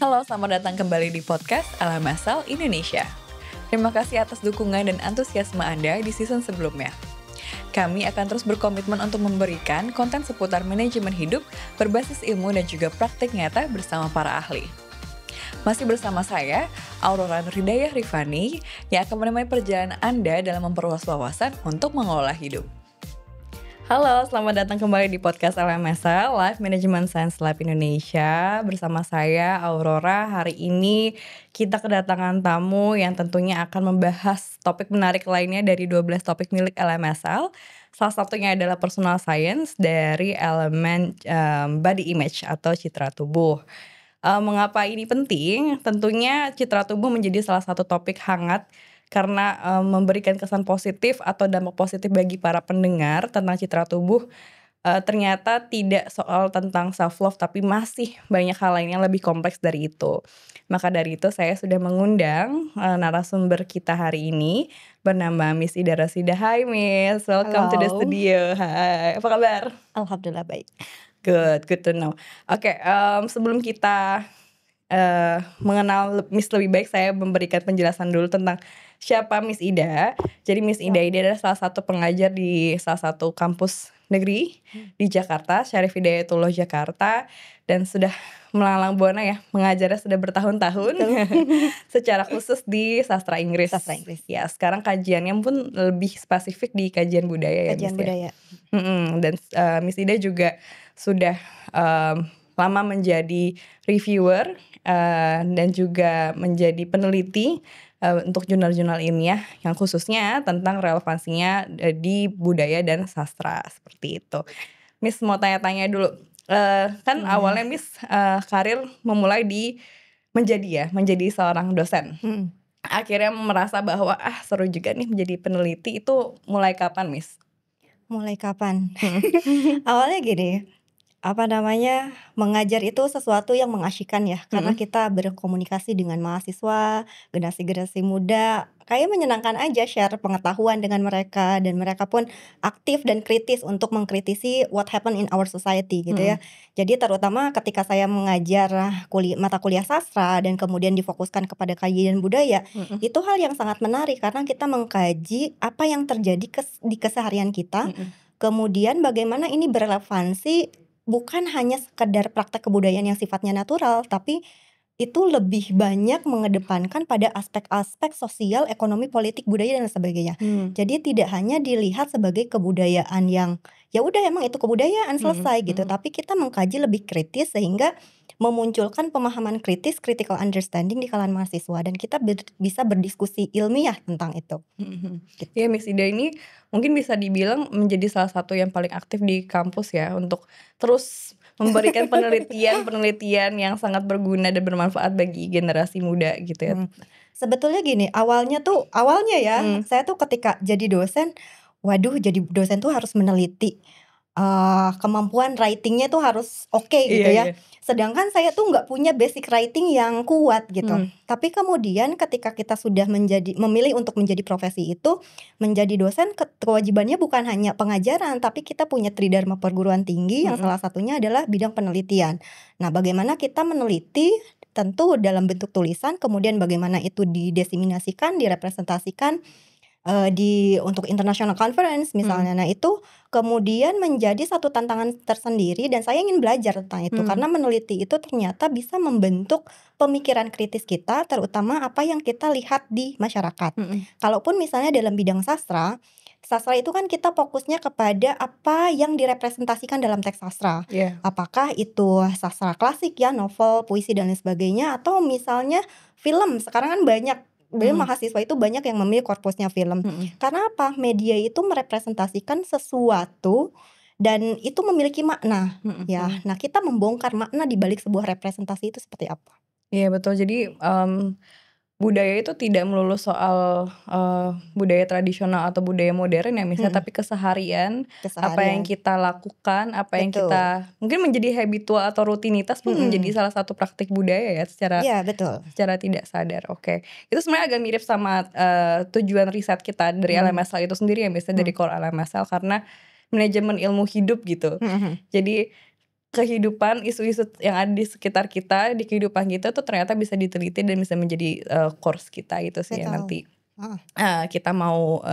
Halo, selamat datang kembali di podcast Ala Masal Indonesia. Terima kasih atas dukungan dan antusiasme Anda di season sebelumnya. Kami akan terus berkomitmen untuk memberikan konten seputar manajemen hidup berbasis ilmu dan juga praktik nyata bersama para ahli. Masih bersama saya, Aurora Nurhidayah Rifani, yang akan menemani perjalanan Anda dalam memperluas wawasan untuk mengelola hidup. Halo, selamat datang kembali di podcast LMSL, Life Management Science Lab Indonesia. Bersama saya, Aurora. Hari ini kita kedatangan tamu yang tentunya akan membahas topik menarik lainnya dari 12 topik milik LMSL. Salah satunya adalah personal science dari elemen body image atau citra tubuh. Mengapa ini penting? Tentunya citra tubuh menjadi salah satu topik hangat karena memberikan kesan positif atau dampak positif bagi para pendengar tentang citra tubuh. Ternyata tidak soal tentang self love, tapi masih banyak hal lain yang lebih kompleks dari itu. Maka dari itu saya sudah mengundang narasumber kita hari ini bernama Miss Ida Rosida. Hai Miss, welcome to the Halo. studio. Hai, apa kabar? Alhamdulillah baik. Good to know. Oke, sebelum kita mengenal Miss lebih baik, saya memberikan penjelasan dulu tentang siapa Miss Ida. Jadi Miss Ida ini adalah salah satu pengajar di salah satu kampus negeri di Jakarta, Syarif Hidayatullah Jakarta, dan sudah melanglang buana ya, mengajarnya sudah bertahun-tahun secara khusus di sastra Inggris. Sastra Inggris. Ya, sekarang kajiannya pun lebih spesifik di kajian budaya ya, Kajian Miss budaya. Dan Miss Ida juga sudah lama menjadi reviewer dan juga menjadi peneliti untuk jurnal-jurnal ilmiah yang khususnya tentang relevansinya di budaya dan sastra, seperti itu. Miss mau tanya-tanya dulu, kan awalnya Miss karir memulai menjadi seorang dosen. Akhirnya merasa bahwa seru juga nih menjadi peneliti, itu mulai kapan Miss? Mulai kapan? Awalnya gini, mengajar itu sesuatu yang mengasyikkan ya, karena kita berkomunikasi dengan mahasiswa, generasi-generasi muda, kayak menyenangkan aja share pengetahuan dengan mereka, dan mereka pun aktif dan kritis untuk mengkritisi what happen in our society gitu ya. Jadi terutama ketika saya mengajar mata kuliah sastra dan kemudian difokuskan kepada kajian budaya, itu hal yang sangat menarik karena kita mengkaji apa yang terjadi di keseharian kita, kemudian bagaimana ini berrelevansi bukan hanya sekedar praktek kebudayaan yang sifatnya natural, tapi itu lebih banyak mengedepankan pada aspek-aspek sosial, ekonomi, politik, budaya dan sebagainya. Jadi tidak hanya dilihat sebagai kebudayaan yang ya udah emang itu kebudayaan selesai gitu, tapi kita mengkaji lebih kritis sehingga memunculkan pemahaman kritis, critical understanding di kalangan mahasiswa, dan kita bisa berdiskusi ilmiah tentang itu. Gitu. Ya, Miss Ida ini mungkin bisa dibilang menjadi salah satu yang paling aktif di kampus ya, untuk terus memberikan penelitian yang sangat berguna dan bermanfaat bagi generasi muda gitu ya. Sebetulnya gini, awalnya ya, saya tuh ketika jadi dosen, waduh jadi dosen tuh harus meneliti, kemampuan writingnya tuh harus oke gitu ya. Sedangkan saya tuh nggak punya basic writing yang kuat gitu. Tapi kemudian ketika kita sudah memilih untuk menjadi profesi itu, menjadi dosen, kewajibannya bukan hanya pengajaran, tapi kita punya tridharma perguruan tinggi yang salah satunya adalah bidang penelitian. Nah, bagaimana kita meneliti, tentu dalam bentuk tulisan, kemudian bagaimana itu didiseminasikan, direpresentasikan untuk international conference misalnya. Nah, itu kemudian menjadi satu tantangan tersendiri dan saya ingin belajar tentang itu karena meneliti itu ternyata bisa membentuk pemikiran kritis kita, terutama apa yang kita lihat di masyarakat. Kalaupun misalnya dalam bidang sastra itu kan kita fokusnya kepada apa yang direpresentasikan dalam teks sastra. Apakah itu sastra klasik ya, novel, puisi dan lain sebagainya, atau misalnya film. Sekarang kan banyak mahasiswa itu banyak yang memilih korpusnya film. Karena apa? Media itu merepresentasikan sesuatu dan itu memiliki makna. Ya, nah kita membongkar makna di balik sebuah representasi itu seperti apa. Iya betul. Jadi budaya itu tidak melulu soal budaya tradisional atau budaya modern ya misalnya, tapi keseharian, apa yang kita lakukan, apa yang kita mungkin menjadi habitual atau rutinitas pun menjadi salah satu praktik budaya ya secara tidak sadar. Oke. Itu sebenarnya agak mirip sama tujuan riset kita dari LMSL itu sendiri ya, misalnya dari core LMSL, karena manajemen ilmu hidup gitu. Jadi kehidupan, isu-isu yang ada di sekitar kita, di kehidupan kita tuh ternyata bisa diteliti dan bisa menjadi course kita gitu sih ya nanti. Kita mau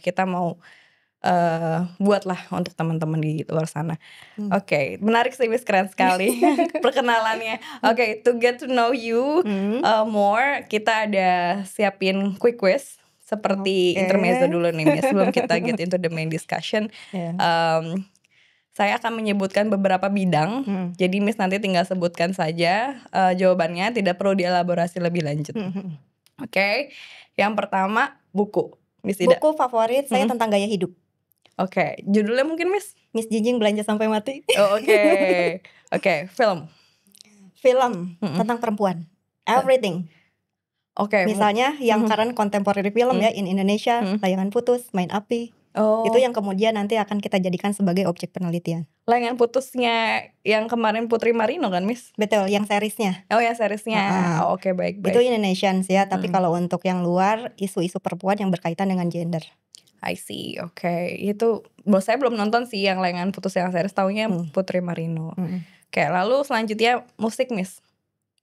kita mau buatlah untuk teman-teman di luar sana. Oke, menarik sih Miss, keren sekali perkenalannya. Oke, to get to know you more, kita ada siapin quick quiz seperti intermezzo dulu nih Miss, sebelum kita get into the main discussion. Saya akan menyebutkan beberapa bidang, jadi Miss nanti tinggal sebutkan saja jawabannya, tidak perlu dielaborasi lebih lanjut. Oke, yang pertama buku. Miss Ida. Buku favorit saya tentang gaya hidup. Oke, judulnya mungkin Miss? Miss Jinjing Belanja Sampai Mati. Oke, film. Film tentang perempuan, everything. Misalnya yang current contemporary film ya in Indonesia, Layangan Putus, Main Api. Itu yang kemudian nanti akan kita jadikan sebagai objek penelitian. Layangan Putusnya yang kemarin Putri Marino kan Miss? Betul, yang seriesnya. Yang seriesnya. Oke, baik. Itu Indonesian sih ya, tapi kalau untuk yang luar, isu-isu perempuan yang berkaitan dengan gender. I see, oke. Itu saya belum nonton sih yang Layangan Putus yang series, taunya Putri Marino. Oke, lalu selanjutnya musik Miss.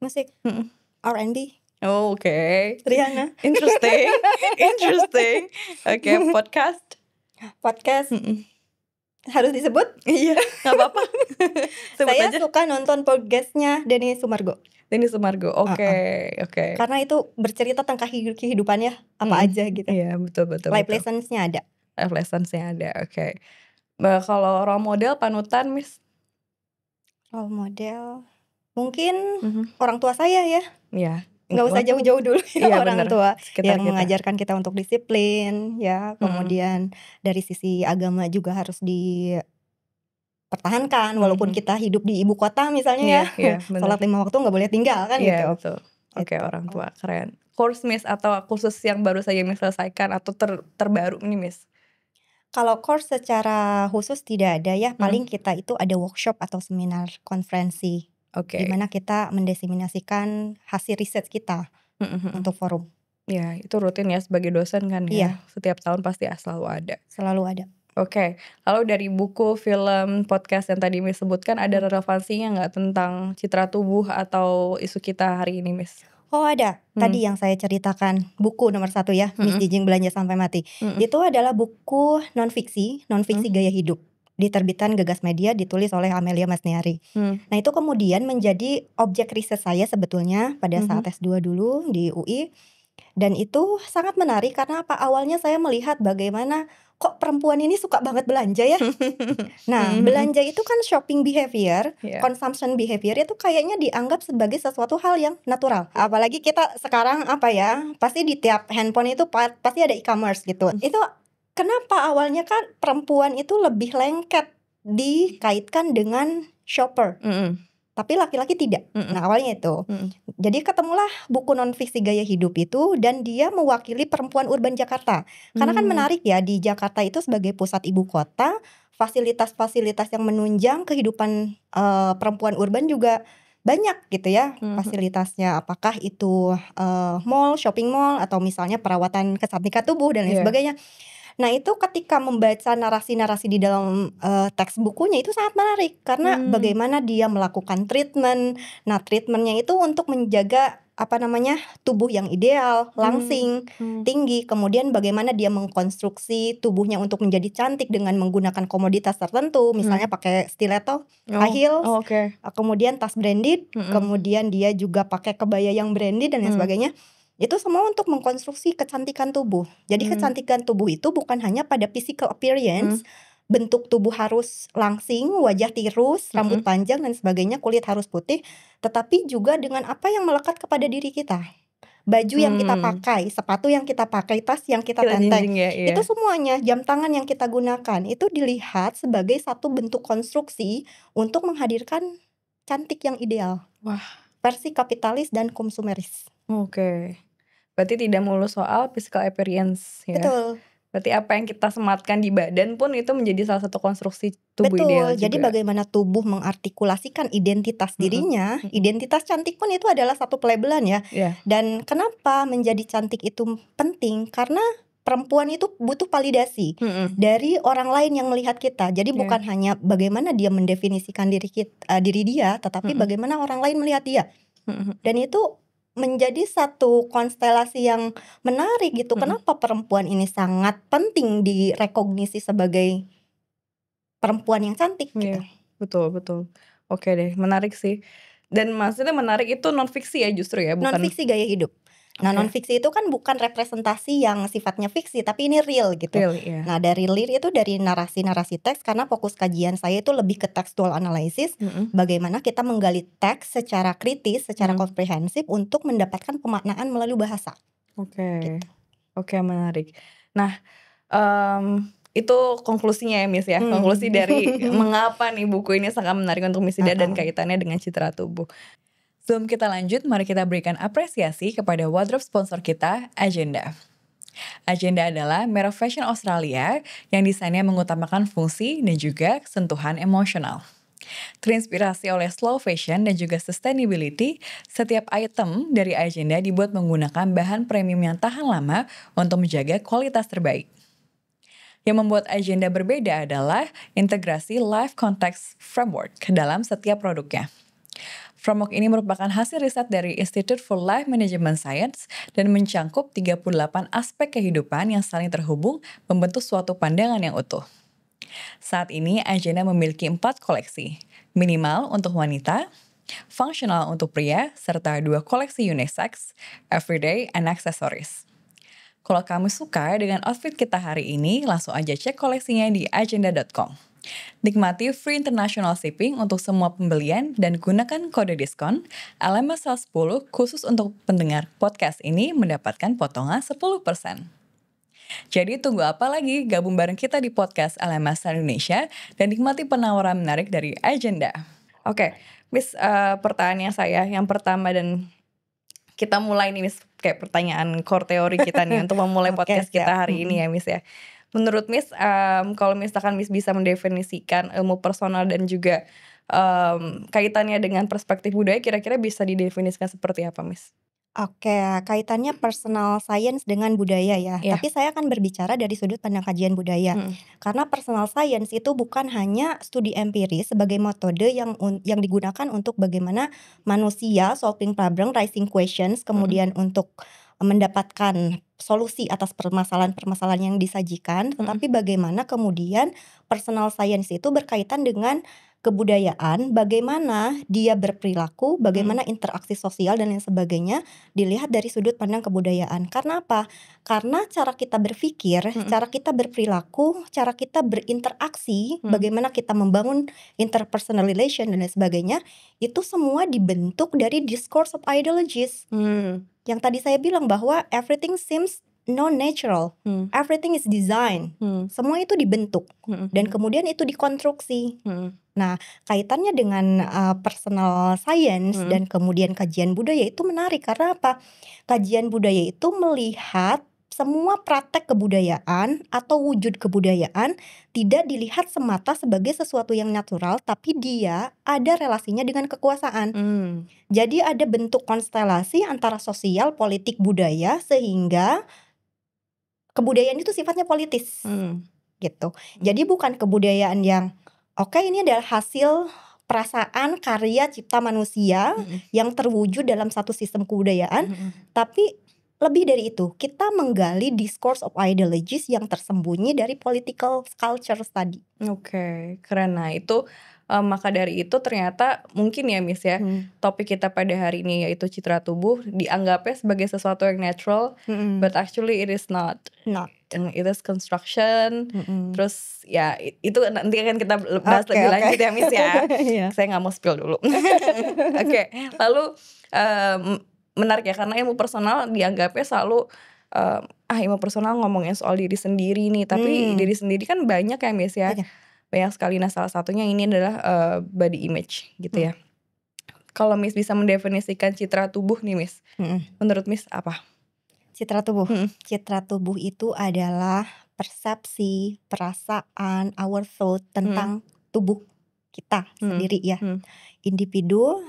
Musik R&B. Oke. Rihanna. Interesting. Oke, podcast. Harus disebut? Iya, gak apa-apa. Saya suka nonton podcastnya Denny Sumargo. Oke. Karena itu bercerita tentang kehidupannya apa aja gitu. Iya, betul. Life lessons-nya ada. Oke. Kalau role model, panutan Miss? Role model mungkin orang tua saya ya. Iya. Nggak usah jauh-jauh dulu ya, orang tua yang kita mengajarkan kita untuk disiplin ya. Kemudian dari sisi agama juga harus dipertahankan walaupun kita hidup di ibu kota misalnya ya. Sholat 5 waktu nggak boleh tinggal kan gitu. Betul. Oke, orang tua keren. Course Miss atau kursus yang baru saja Miss selesaikan atau terbaru nih Miss? Kalau course secara khusus tidak ada ya. Paling kita itu ada workshop atau seminar konferensi. Di mana kita mendiseminasikan hasil riset kita untuk forum. Ya, itu rutin ya sebagai dosen kan ya. Iya. Setiap tahun pasti selalu ada. Oke, lalu dari buku, film, podcast yang tadi Miss sebutkan, ada relevansinya nggak tentang citra tubuh atau isu kita hari ini Miss? Oh ada, tadi yang saya ceritakan buku nomor 1 ya, Miss Jinjing Belanja Sampai Mati. Itu adalah buku non-fiksi gaya hidup. Diterbitan Gegas Media, ditulis oleh Amelia Masniari. Nah itu kemudian menjadi objek riset saya sebetulnya pada saat S2 dulu di UI. Dan itu sangat menarik karena apa? Awalnya saya melihat bagaimana kok perempuan ini suka banget belanja ya. Nah belanja itu kan shopping behavior, consumption behavior itu kayaknya dianggap sebagai sesuatu hal yang natural. Apalagi kita sekarang pasti di tiap handphone itu pasti ada e-commerce gitu. Itu kenapa awalnya kan perempuan itu lebih lengket dikaitkan dengan shopper, tapi laki-laki tidak. Nah awalnya itu. Jadi ketemulah buku non-fiksi gaya hidup itu dan dia mewakili perempuan urban Jakarta. Karena kan menarik ya, di Jakarta itu sebagai pusat ibu kota, fasilitas-fasilitas yang menunjang kehidupan perempuan urban juga banyak gitu ya fasilitasnya. Apakah itu mall, shopping mall, atau misalnya perawatan kecantikan tubuh dan lain sebagainya. Nah itu ketika membaca narasi-narasi di dalam teks bukunya itu sangat menarik. Karena bagaimana dia melakukan treatment. Nah treatmentnya itu untuk menjaga tubuh yang ideal, langsing, tinggi. Kemudian bagaimana dia mengkonstruksi tubuhnya untuk menjadi cantik dengan menggunakan komoditas tertentu. Misalnya pakai stiletto, high heels, kemudian tas branded, kemudian dia juga pakai kebaya yang branded dan lain sebagainya. Itu semua untuk mengkonstruksi kecantikan tubuh. Jadi kecantikan tubuh itu bukan hanya pada physical appearance, bentuk tubuh harus langsing, wajah tirus, rambut panjang dan sebagainya, kulit harus putih, tetapi juga dengan apa yang melekat kepada diri kita. Baju yang kita pakai, sepatu yang kita pakai, tas yang kita tenteng, itu semuanya, jam tangan yang kita gunakan, itu dilihat sebagai satu bentuk konstruksi untuk menghadirkan cantik yang ideal. Versi kapitalis dan konsumeris. Berarti tidak melulu soal physical appearance ya. Betul. Berarti apa yang kita sematkan di badan pun itu menjadi salah satu konstruksi tubuh ideal juga. Jadi bagaimana tubuh mengartikulasikan identitas dirinya, identitas cantik pun itu adalah satu pelabelan ya. Dan kenapa menjadi cantik itu penting? Karena perempuan itu butuh validasi dari orang lain yang melihat kita. Jadi bukan hanya bagaimana dia mendefinisikan diri dia, tetapi bagaimana orang lain melihat dia. Dan itu menjadi satu konstelasi yang menarik gitu. Kenapa perempuan ini sangat penting direkognisi sebagai perempuan yang cantik gitu. Betul. Oke deh, menarik sih. Dan maksudnya menarik itu non fiksi ya justru ya, bukan non-fiksi gaya hidup. Nah, non-fiksi itu kan bukan representasi yang sifatnya fiksi, tapi ini real gitu. real, iya. Nah, dari real itu dari narasi-narasi teks, karena fokus kajian saya itu lebih ke textual analysis, bagaimana kita menggali teks secara kritis, secara komprehensif untuk mendapatkan pemaknaan melalui bahasa. Oke, menarik. Nah, itu konklusinya ya Miss ya, konklusi dari mengapa nih buku ini sangat menarik untuk Miss Ida dan kaitannya dengan citra tubuh. Sebelum kita lanjut, mari kita berikan apresiasi kepada wardrobe sponsor kita, Agenda. Agenda adalah merek fashion Australia yang desainnya mengutamakan fungsi dan juga sentuhan emosional. Terinspirasi oleh slow fashion dan juga sustainability, setiap item dari Agenda dibuat menggunakan bahan premium yang tahan lama untuk menjaga kualitas terbaik. Yang membuat Agenda berbeda adalah integrasi Life Context Framework ke dalam setiap produknya. Framework ini merupakan hasil riset dari Institute for Life Management Science dan mencangkup 38 aspek kehidupan yang saling terhubung membentuk suatu pandangan yang utuh. Saat ini Agenda memiliki 4 koleksi, minimal untuk wanita, fungsional untuk pria, serta 2 koleksi unisex, everyday and accessories. Kalau kamu suka dengan outfit kita hari ini, langsung aja cek koleksinya di agenda.com. Nikmati free international shipping untuk semua pembelian dan gunakan kode diskon LMSL10 khusus untuk pendengar podcast ini mendapatkan potongan 10%. Jadi tunggu apa lagi? Gabung bareng kita di podcast LMSL Indonesia dan nikmati penawaran menarik dari Agenda. Oke, Miss, pertanyaan saya yang pertama dan kita mulai nih Miss, kayak pertanyaan core teori kita nih untuk memulai podcast kita hari ini ya Miss ya. Menurut Miss, kalau misalkan Miss bisa mendefinisikan ilmu personal dan juga kaitannya dengan perspektif budaya, kira-kira bisa didefinisikan seperti apa Miss? Oke, kaitannya personal science dengan budaya ya. Tapi saya akan berbicara dari sudut pandang kajian budaya. Karena personal science itu bukan hanya studi empiris sebagai metode yang digunakan untuk bagaimana manusia solving problem, raising questions, kemudian untuk mendapatkan solusi atas permasalahan-permasalahan yang disajikan, tetapi bagaimana kemudian personal science itu berkaitan dengan kebudayaan, bagaimana dia berperilaku, bagaimana interaksi sosial dan lain sebagainya dilihat dari sudut pandang kebudayaan. Karena apa? Karena cara kita berpikir, cara kita berperilaku, cara kita berinteraksi, bagaimana kita membangun interpersonal relation dan lain sebagainya, itu semua dibentuk dari discourse of ideologies. Yang tadi saya bilang bahwa everything seems non-natural, everything is design, semua itu dibentuk dan kemudian itu dikonstruksi. Nah, kaitannya dengan personal science dan kemudian kajian budaya itu menarik karena apa? Kajian budaya itu melihat semua praktek kebudayaan atau wujud kebudayaan tidak dilihat semata sebagai sesuatu yang natural, tapi dia ada relasinya dengan kekuasaan. Jadi ada bentuk konstelasi antara sosial, politik, budaya sehingga kebudayaan itu sifatnya politis gitu. Jadi bukan kebudayaan yang oke, ini adalah hasil perasaan karya cipta manusia yang terwujud dalam satu sistem kebudayaan, tapi lebih dari itu, kita menggali discourse of ideologies yang tersembunyi dari political culture study. Oke, keren. Nah itu maka dari itu ternyata mungkin ya Miss ya, topik kita pada hari ini yaitu citra tubuh dianggapnya sebagai sesuatu yang natural, but actually it is not. It is construction. Terus ya itu nanti akan kita bahas lebih lanjut ya Miss ya. Saya nggak mau spill dulu. Oke, lalu menarik ya karena ilmu personal dianggapnya selalu ilmu personal ngomongin soal diri sendiri nih, tapi diri sendiri kan banyak ya Miss ya. Banyak sekali. Nah salah satunya ini adalah body image gitu ya. Kalau Miss bisa mendefinisikan citra tubuh nih Miss, menurut Miss apa? Citra tubuh. Citra tubuh itu adalah persepsi, perasaan, our thought tentang tubuh kita sendiri ya. Individu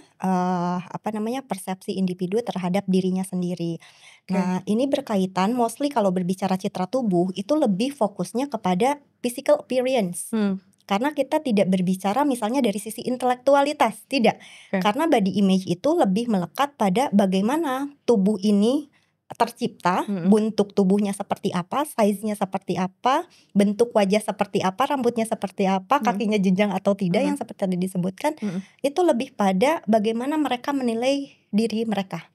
persepsi individu terhadap dirinya sendiri. Nah, ini berkaitan mostly kalau berbicara citra tubuh itu lebih fokusnya kepada physical appearance. Karena kita tidak berbicara misalnya dari sisi intelektualitas, tidak. Karena body image itu lebih melekat pada bagaimana tubuh ini tercipta, bentuk tubuhnya seperti apa, size-nya seperti apa, bentuk wajah seperti apa, rambutnya seperti apa, kakinya jenjang atau tidak yang seperti tadi disebutkan. Itu lebih pada bagaimana mereka menilai diri mereka.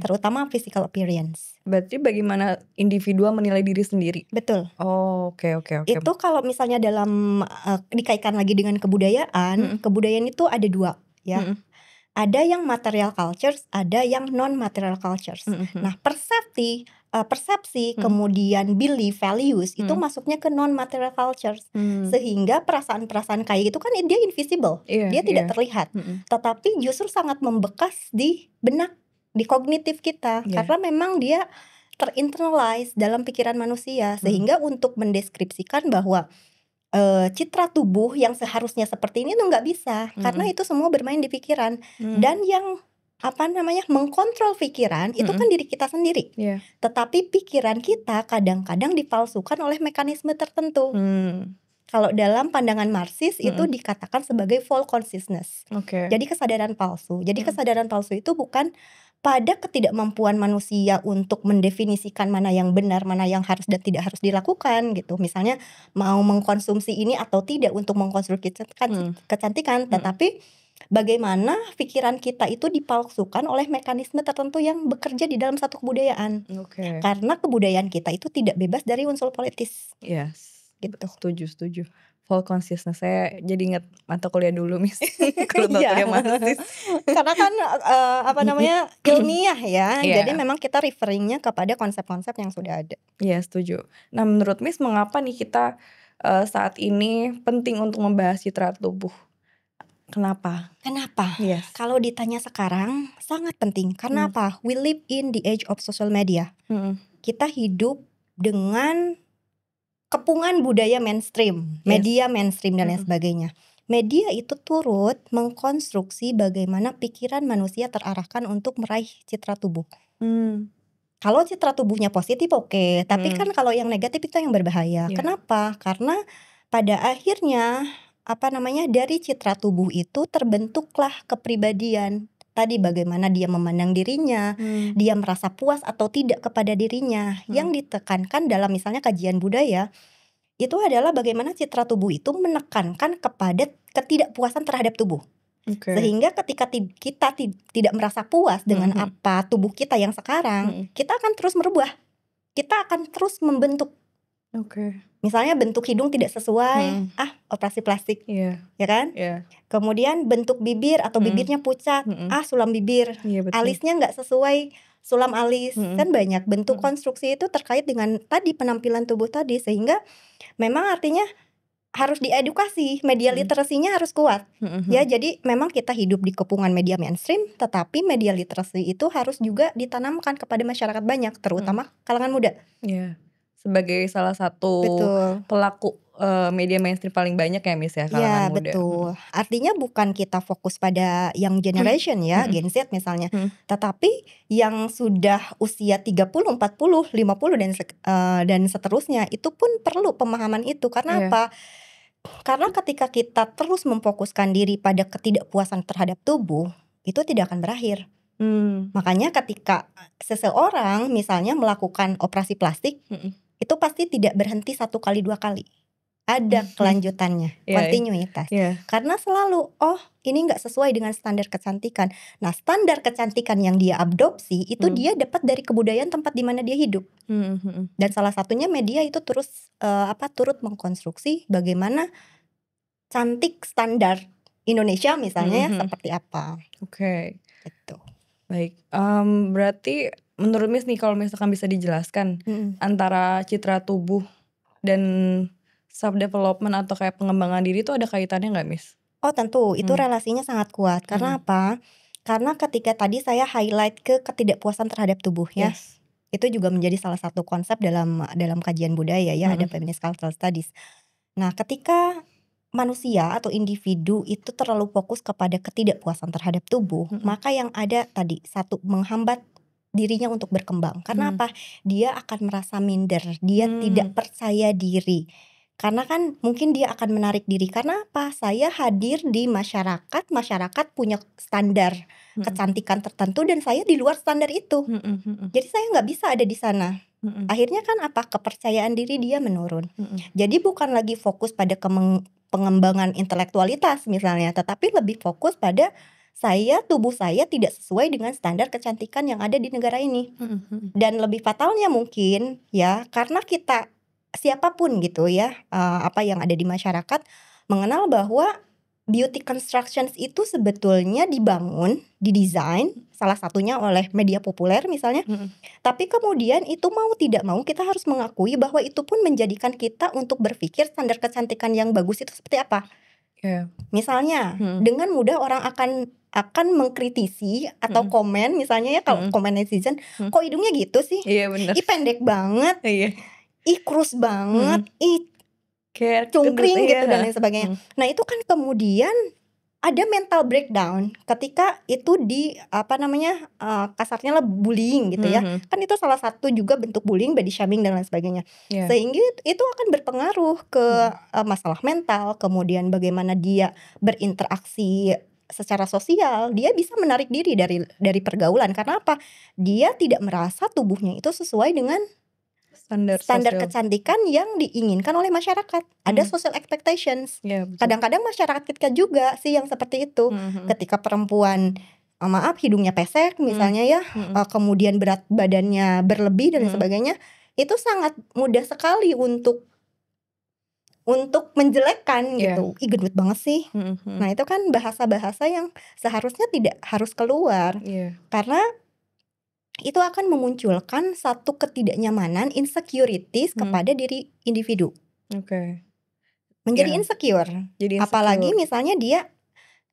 Terutama physical appearance. Berarti bagaimana individual menilai diri sendiri? Betul. Oke. Itu kalau misalnya dalam dikaitkan lagi dengan kebudayaan, kebudayaan itu ada dua ya. Ada yang material cultures, ada yang non material cultures. Nah, persepsi kemudian belief, values itu masuknya ke non material cultures. Sehingga perasaan-perasaan kayak gitu kan dia invisible, dia tidak terlihat. Tetapi justru sangat membekas di benak, di kognitif kita, karena memang dia terinternalize dalam pikiran manusia. Sehingga untuk mendeskripsikan bahwa citra tubuh yang seharusnya seperti ini tuh nggak bisa, karena itu semua bermain di pikiran. Dan yang mengkontrol pikiran itu kan diri kita sendiri. Tetapi pikiran kita kadang-kadang dipalsukan oleh mekanisme tertentu. Kalau dalam pandangan Marxis itu dikatakan sebagai false consciousness. Jadi kesadaran palsu. Jadi kesadaran palsu itu bukan pada ketidakmampuan manusia untuk mendefinisikan mana yang benar, mana yang harus dan tidak harus dilakukan gitu. Misalnya mau mengkonsumsi ini atau tidak untuk mengkonstruksi kecantikan, tetapi bagaimana pikiran kita itu dipalsukan oleh mekanisme tertentu yang bekerja di dalam satu kebudayaan. Karena kebudayaan kita itu tidak bebas dari unsur politis. Gitu. Setuju. Full consciousness, saya jadi ingat mata kuliah dulu Miss. Kuliah Marxis. Karena kan ilmiah ya. Jadi memang kita referringnya kepada konsep-konsep yang sudah ada. Iya, setuju. Nah, menurut Miss mengapa nih kita saat ini penting untuk membahas citra tubuh? Kenapa? Kalau ditanya sekarang sangat penting. Karena apa? We live in the age of social media. Kita hidup dengan kepungan budaya mainstream, media mainstream dan lain sebagainya. Media itu turut mengkonstruksi bagaimana pikiran manusia terarahkan untuk meraih citra tubuh. Kalau citra tubuhnya positif oke, tapi kan kalau yang negatif itu yang berbahaya. Kenapa? Karena pada akhirnya dari citra tubuh itu terbentuklah kepribadian. Tadi bagaimana dia memandang dirinya, dia merasa puas atau tidak kepada dirinya. Yang ditekankan dalam misalnya kajian budaya itu adalah bagaimana citra tubuh itu menekankan kepada ketidakpuasan terhadap tubuh. Sehingga ketika kita tidak merasa puas dengan apa tubuh kita yang sekarang, kita akan terus merubah. Kita akan terus membentuk. Misalnya bentuk hidung tidak sesuai, operasi plastik, ya kan? Kemudian bentuk bibir atau bibirnya pucat, sulam bibir, alisnya nggak sesuai, sulam alis, kan banyak bentuk konstruksi itu terkait dengan tadi penampilan tubuh tadi, sehingga memang artinya harus diedukasi, media literasinya harus kuat, ya. Jadi memang kita hidup di kepungan media mainstream, tetapi media literasi itu harus juga ditanamkan kepada masyarakat banyak, terutama kalangan muda. Sebagai salah satu pelaku media mainstream paling banyak ya Miss ya, kalangan muda. Betul. Artinya bukan kita fokus pada young generation ya, Gen Z misalnya, tetapi yang sudah usia 30, 40, 50 dan seterusnya itu pun perlu pemahaman itu. Karena apa? Karena ketika kita terus memfokuskan diri pada ketidakpuasan terhadap tubuh, itu tidak akan berakhir. Makanya ketika seseorang misalnya melakukan operasi plastik, itu pasti tidak berhenti 1 kali 2 kali. Ada kelanjutannya, kontinuitas. Karena selalu, ini gak sesuai dengan standar kecantikan. Nah, standar kecantikan yang dia adopsi itu dia dapat dari kebudayaan tempat di mana dia hidup. Dan salah satunya media itu turut mengkonstruksi bagaimana cantik standar Indonesia misalnya seperti apa. Gitu. Baik, berarti menurut Miss nih, kalau misalkan bisa dijelaskan antara citra tubuh dan self development atau kayak pengembangan diri itu ada kaitannya nggak Miss? Tentu, itu relasinya sangat kuat. Karena apa? Karena ketika tadi saya highlight ke ketidakpuasan terhadap tubuh ya, itu juga menjadi salah satu konsep dalam kajian budaya ya, ada feminist cultural studies. Nah, ketika manusia atau individu itu terlalu fokus kepada ketidakpuasan terhadap tubuh, maka yang ada tadi, satu, menghambat dirinya untuk berkembang. Karena apa? Dia akan merasa minder, dia tidak percaya diri. Karena kan mungkin dia akan menarik diri, karena apa? Saya hadir di masyarakat punya standar kecantikan tertentu dan saya di luar standar itu. Jadi saya nggak bisa ada di sana. Akhirnya kan apa? Kepercayaan diri dia menurun. Jadi bukan lagi fokus pada pengembangan intelektualitas misalnya, tetapi lebih fokus pada tubuh saya tidak sesuai dengan standar kecantikan yang ada di negara ini. Dan lebih fatalnya mungkin ya, karena kita siapapun gitu ya, apa yang ada di masyarakat mengenal bahwa beauty constructions itu sebetulnya didesain salah satunya oleh media populer misalnya. Tapi kemudian itu mau tidak mau kita harus mengakui bahwa itu pun menjadikan kita untuk berpikir standar kecantikan yang bagus itu seperti apa. Misalnya dengan mudah orang akan mengkritisi atau komen misalnya ya, kalau komen netizen, kok hidungnya gitu sih? Iya benar. Ih pendek banget, ih kurus banget, ih kayak cungkring gitu dan lain sebagainya. Nah itu kan kemudian ada mental breakdown ketika itu kasarnya lah bullying gitu ya. Kan itu salah satu juga bentuk bullying, body shaming dan lain sebagainya. Sehingga itu akan berpengaruh ke masalah mental, kemudian bagaimana dia berinteraksi secara sosial. Dia bisa menarik diri dari pergaulan. Karena apa? Dia tidak merasa tubuhnya itu sesuai dengan standar kecantikan yang diinginkan oleh masyarakat. Ada social expectations. Kadang-kadang masyarakat kita juga sih yang seperti itu. Ketika perempuan hidungnya pesek misalnya ya, kemudian berat badannya berlebih dan sebagainya, itu sangat mudah sekali untuk menjelekkan gitu. Ih gendut banget sih. Nah itu kan bahasa-bahasa yang seharusnya tidak harus keluar. Karena itu akan memunculkan satu ketidaknyamanan, insecurities kepada diri individu. Menjadi insecure. Apalagi misalnya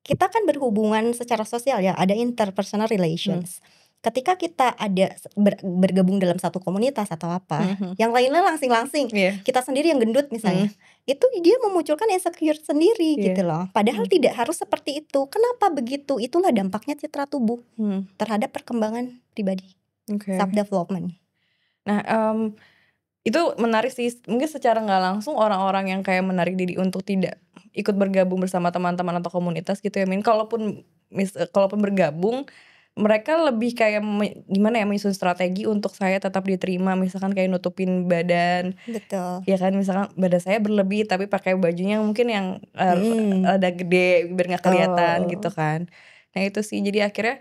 kita kan berhubungan secara sosial ya, ada interpersonal relations. Ketika kita ada bergabung dalam satu komunitas atau apa, yang lainnya langsing-langsing, kita sendiri yang gendut misalnya, itu dia memunculkan insecure sendiri gitu loh. Padahal tidak harus seperti itu. Kenapa begitu? Itulah dampaknya citra tubuh terhadap perkembangan pribadi, self development. Nah itu menarik sih. Mungkin secara nggak langsung orang-orang yang kayak menarik diri untuk tidak ikut bergabung bersama teman-teman atau komunitas gitu ya Min. Kalaupun bergabung, mereka lebih kayak menyusun strategi untuk saya tetap diterima. Misalkan kayak nutupin badan. Betul. Ya kan, misalkan badan saya berlebih tapi pakai bajunya mungkin yang ada gede biar nggak kelihatan gitu kan. Nah itu sih, jadi akhirnya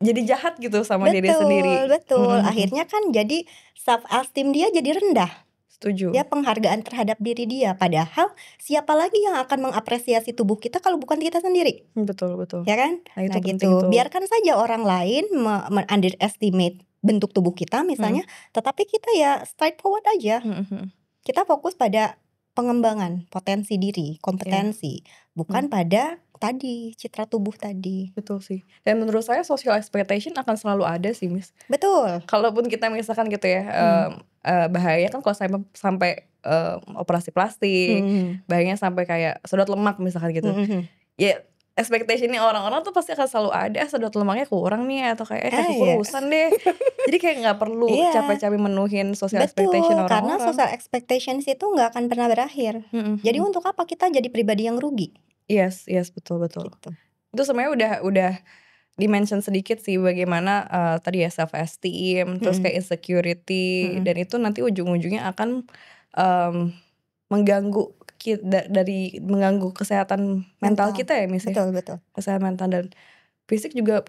jadi jahat gitu sama diri sendiri. Betul. Akhirnya kan jadi self esteem dia jadi rendah. Setuju. Ya, penghargaan terhadap diri dia. Padahal siapa lagi yang akan mengapresiasi tubuh kita kalau bukan kita sendiri? Betul. Ya kan? Nah itu penting gitu. tuh. Biarkan saja orang lain underestimate bentuk tubuh kita misalnya, tetapi kita ya straightforward aja. Kita fokus pada pengembangan potensi diri, kompetensi, bukan pada tadi citra tubuh tadi. Betul sih. Dan menurut saya social expectation akan selalu ada sih Miss. Betul. Kalaupun kita misalkan gitu ya, bahaya kan kalau sampai operasi plastik, bahayanya sampai kayak sedot lemak misalkan gitu. Ya expectationnya orang-orang tuh pasti akan selalu ada, sedot lemaknya kurang nih atau kayak kaki kurusan deh. Jadi kayak nggak perlu capek-capek menuhin social expectation orang-orang. Karena social expectations itu nggak akan pernah berakhir. Jadi untuk apa kita jadi pribadi yang rugi? Yes, betul. Gitu. Itu sebenarnya udah dimention sedikit sih bagaimana tadi ya self esteem, terus kayak insecurity, dan itu nanti ujung-ujungnya akan mengganggu kesehatan mental kita ya Miss. Betul. Kesehatan mental dan fisik juga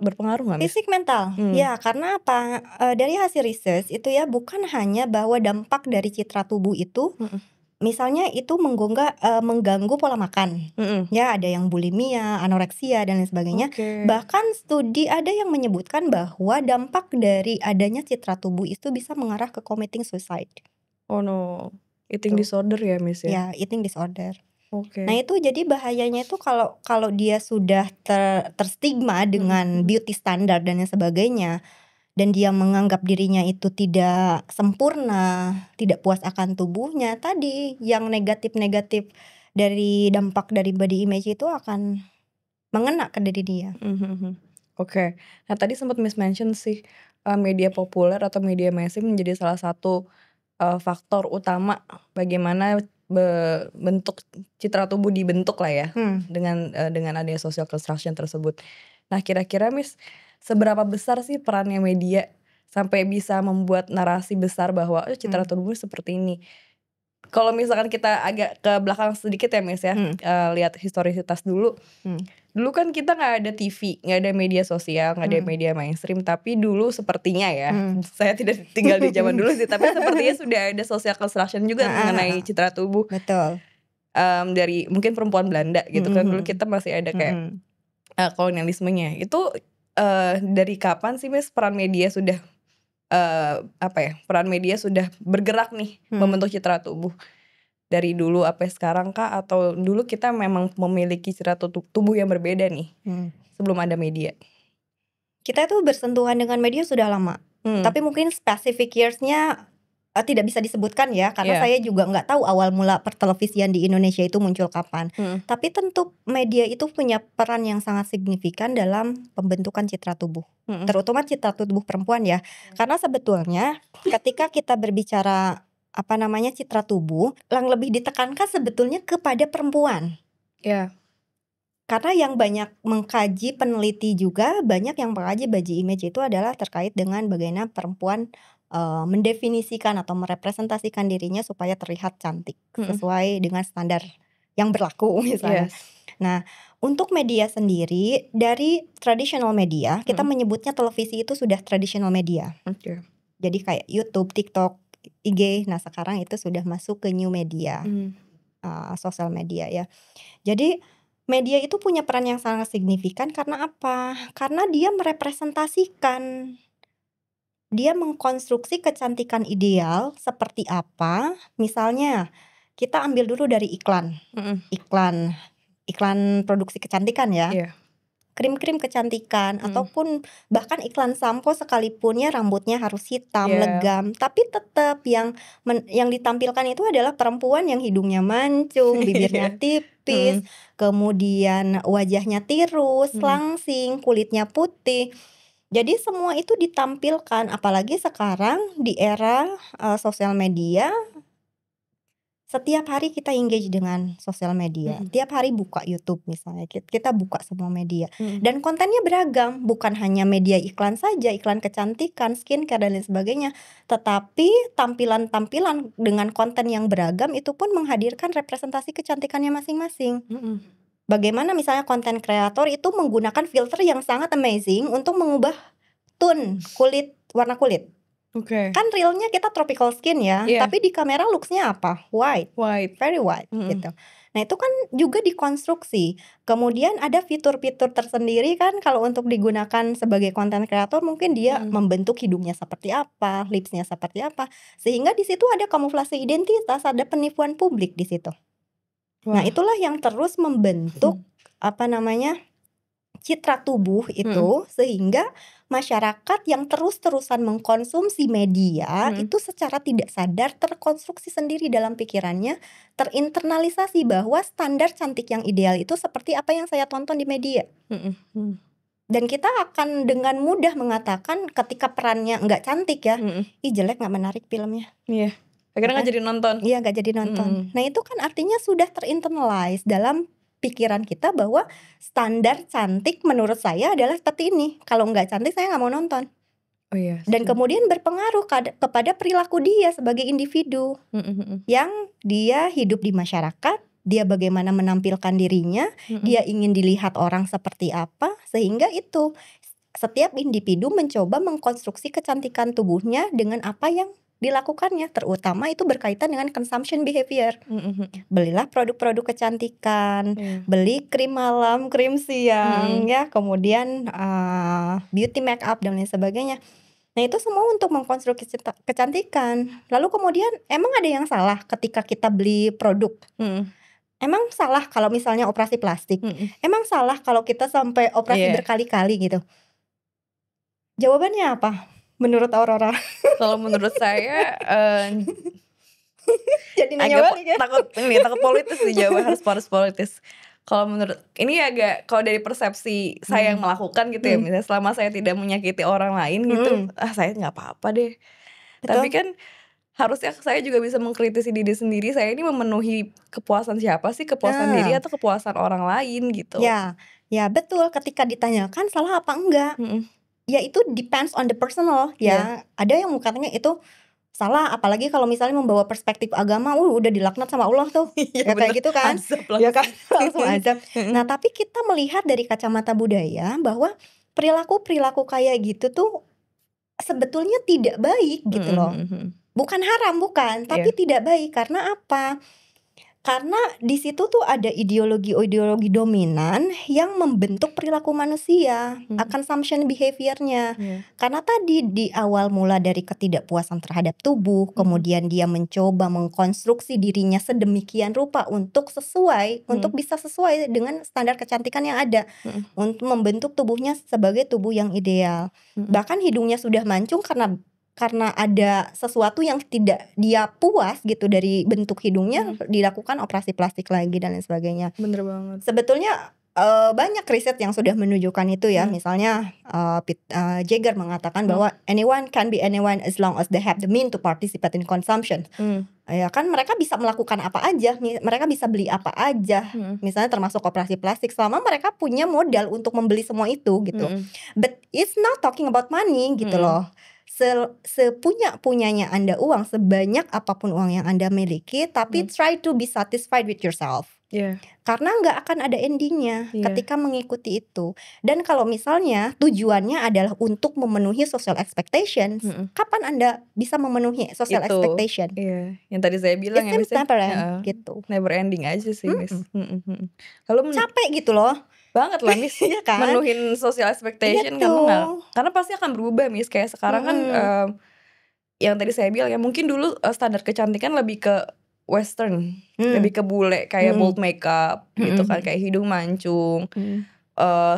berpengaruh nggak Miss? Fisik mental, ya karena apa? Dari hasil riset itu ya, bukan hanya bahwa dampak dari citra tubuh itu, misalnya itu mengganggu pola makan, ya ada yang bulimia, anoreksia dan lain sebagainya. Bahkan studi ada yang menyebutkan bahwa dampak dari adanya citra tubuh itu bisa mengarah ke committing suicide. Oh no, eating disorder ya Miss ya? Ya, eating disorder. Nah itu jadi bahayanya itu kalau dia sudah terstigma dengan beauty standard dan lain sebagainya, dan dia menganggap dirinya itu tidak sempurna, tidak puas akan tubuhnya, tadi yang negatif-negatif dari dampak dari body image itu akan mengena ke diri dia. Oke. Nah tadi sempat Miss mention sih media populer atau media mainstream menjadi salah satu faktor utama bagaimana bentuk citra tubuh dibentuk lah ya dengan adanya social construction tersebut. Nah kira-kira Miss seberapa besar sih perannya media sampai bisa membuat narasi besar bahwa citra tubuh seperti ini? Kalau misalkan kita agak ke belakang sedikit ya Miss ya, lihat historisitas dulu. Dulu kan kita nggak ada TV, nggak ada media sosial, nggak ada media mainstream. Tapi dulu sepertinya ya, saya tidak tinggal di zaman dulu sih, tapi sepertinya sudah ada social construction juga mengenai citra tubuh. Betul. Dari mungkin perempuan Belanda gitu kan, dulu kita masih ada kayak kolonialismenya. Itu dari kapan sih Miss peran media sudah peran media sudah bergerak nih membentuk citra tubuh? Dari dulu apa sekarang kah, atau dulu kita memang memiliki citra tubuh yang berbeda nih sebelum ada media? Kita tuh bersentuhan dengan media sudah lama, tapi mungkin specific years-nya tidak bisa disebutkan ya, karena saya juga nggak tahu awal mula pertelevisian di Indonesia itu muncul kapan. Tapi tentu media itu punya peran yang sangat signifikan dalam pembentukan citra tubuh, terutama citra tubuh perempuan ya. Karena sebetulnya ketika kita berbicara citra tubuh, yang lebih ditekankan sebetulnya kepada perempuan. Karena yang banyak mengkaji peneliti juga, banyak yang mengkaji body image itu adalah terkait dengan bagaimana perempuan mendefinisikan atau merepresentasikan dirinya supaya terlihat cantik sesuai dengan standar yang berlaku misalnya. Nah, untuk media sendiri, dari traditional media, kita menyebutnya televisi itu sudah traditional media. Jadi kayak YouTube, TikTok, IG, nah sekarang itu sudah masuk ke new media, sosial media ya. Jadi media itu punya peran yang sangat signifikan karena apa? Karena dia merepresentasikan, dia mengkonstruksi kecantikan ideal seperti apa. Misalnya kita ambil dulu dari iklan, iklan produksi kecantikan ya. Krim-krim kecantikan ataupun bahkan iklan sampo sekalipun ya rambutnya harus hitam, legam, tapi tetap yang ditampilkan itu adalah perempuan yang hidungnya mancung, bibirnya tipis, kemudian wajahnya tirus, langsing, kulitnya putih. Jadi semua itu ditampilkan, apalagi sekarang di era sosial media. Setiap hari kita engage dengan sosial media, tiap hari buka YouTube misalnya, kita buka semua media, dan kontennya beragam, bukan hanya media iklan saja, iklan kecantikan, skincare dan lain sebagainya, tetapi tampilan-tampilan dengan konten yang beragam itu pun menghadirkan representasi kecantikannya masing-masing. Bagaimana misalnya konten kreator itu menggunakan filter yang sangat amazing untuk mengubah tone kulit, warna kulit. Kan realnya kita tropical skin ya, tapi di kamera looks-nya apa? White, very white gitu. Nah itu kan juga dikonstruksi. Kemudian ada fitur-fitur tersendiri kan kalau untuk digunakan sebagai konten kreator, mungkin dia membentuk hidungnya seperti apa, lipsnya seperti apa, sehingga di situ ada kamuflase identitas, ada penipuan publik di situ. Nah itulah yang terus membentuk citra tubuh itu, sehingga masyarakat yang terus-terusan mengkonsumsi media itu secara tidak sadar terkonstruksi sendiri dalam pikirannya, terinternalisasi bahwa standar cantik yang ideal itu seperti apa yang saya tonton di media. Dan kita akan dengan mudah mengatakan ketika perannya nggak cantik ya, ih jelek, nggak menarik filmnya. Akhirnya nggak jadi nonton. Iya, nggak jadi nonton. Nah itu kan artinya sudah terinternalize dalam pikiran kita bahwa standar cantik menurut saya adalah seperti ini. Kalau nggak cantik saya nggak mau nonton. Dan kemudian berpengaruh kepada perilaku dia sebagai individu yang dia hidup di masyarakat, dia bagaimana menampilkan dirinya, dia ingin dilihat orang seperti apa, sehingga itu setiap individu mencoba mengkonstruksi kecantikan tubuhnya dengan apa yang dilakukannya, terutama itu berkaitan dengan consumption behavior. Belilah produk-produk kecantikan, beli krim malam, krim siang, ya, kemudian beauty make up dan lain sebagainya. Nah itu semua untuk mengkonstruksi kecantikan. Lalu kemudian emang ada yang salah ketika kita beli produk? Emang salah kalau misalnya operasi plastik? Emang salah kalau kita sampai operasi berkali-kali gitu? Jawabannya apa? Menurut Aurora? Kalau menurut saya Jadi nanya agak balik ya. takut politis nih jawaban, harus politis. Kalau menurut ini agak, kalau dari persepsi saya yang melakukan gitu ya, misalnya selama saya tidak menyakiti orang lain gitu, saya nggak apa-apa deh. Tapi Betul. kan harusnya saya juga bisa mengkritisi diri sendiri, saya ini memenuhi kepuasan siapa sih, kepuasan diri atau kepuasan orang lain gitu. Ya betul, ketika ditanyakan salah apa enggak, ya itu depends on the personal ya. Ada yang katanya itu salah, apalagi kalau misalnya membawa perspektif agama, udah dilaknat sama Allah tuh. Ya kayak gitu kan. Ya kan, langsung azab. Nah, tapi kita melihat dari kacamata budaya bahwa perilaku-perilaku kayak gitu tuh sebetulnya tidak baik gitu loh. Bukan haram, bukan, tapi tidak baik. Karena apa? Karena di situ tuh ada ideologi dominan yang membentuk perilaku manusia, consumption behavior-nya. Karena tadi di awal mula dari ketidakpuasan terhadap tubuh, kemudian dia mencoba mengkonstruksi dirinya sedemikian rupa untuk bisa sesuai dengan standar kecantikan yang ada, untuk membentuk tubuhnya sebagai tubuh yang ideal. Bahkan hidungnya sudah mancung karena ada sesuatu yang tidak dia puas gitu dari bentuk hidungnya, dilakukan operasi plastik lagi dan lain sebagainya. Bener banget. Sebetulnya banyak riset yang sudah menunjukkan itu ya. Misalnya Jagger mengatakan bahwa anyone can be anyone as long as they have the means to participate in consumption. Ya kan, mereka bisa melakukan apa aja, mereka bisa beli apa aja, misalnya termasuk operasi plastik, selama mereka punya modal untuk membeli semua itu gitu. But it's not talking about money gitu loh. Sepunya-punyanya Anda uang, sebanyak apapun uang yang Anda miliki, tapi try to be satisfied with yourself. Karena nggak akan ada endingnya ketika mengikuti itu. Dan kalau misalnya tujuannya adalah untuk memenuhi social expectations, kapan Anda bisa memenuhi social expectation? Yang tadi saya bilang ya, It's never end gitu. Never ending aja sih, Miss. Lalu capek gitu loh. Banget lah, Miss. Iya kan? Menuhin social expectation karena pasti akan berubah, Miss. Kayak sekarang kan yang tadi saya bilang ya, mungkin dulu standar kecantikan lebih ke western, lebih ke bule, kayak bold makeup gitu kan, kayak hidung mancung,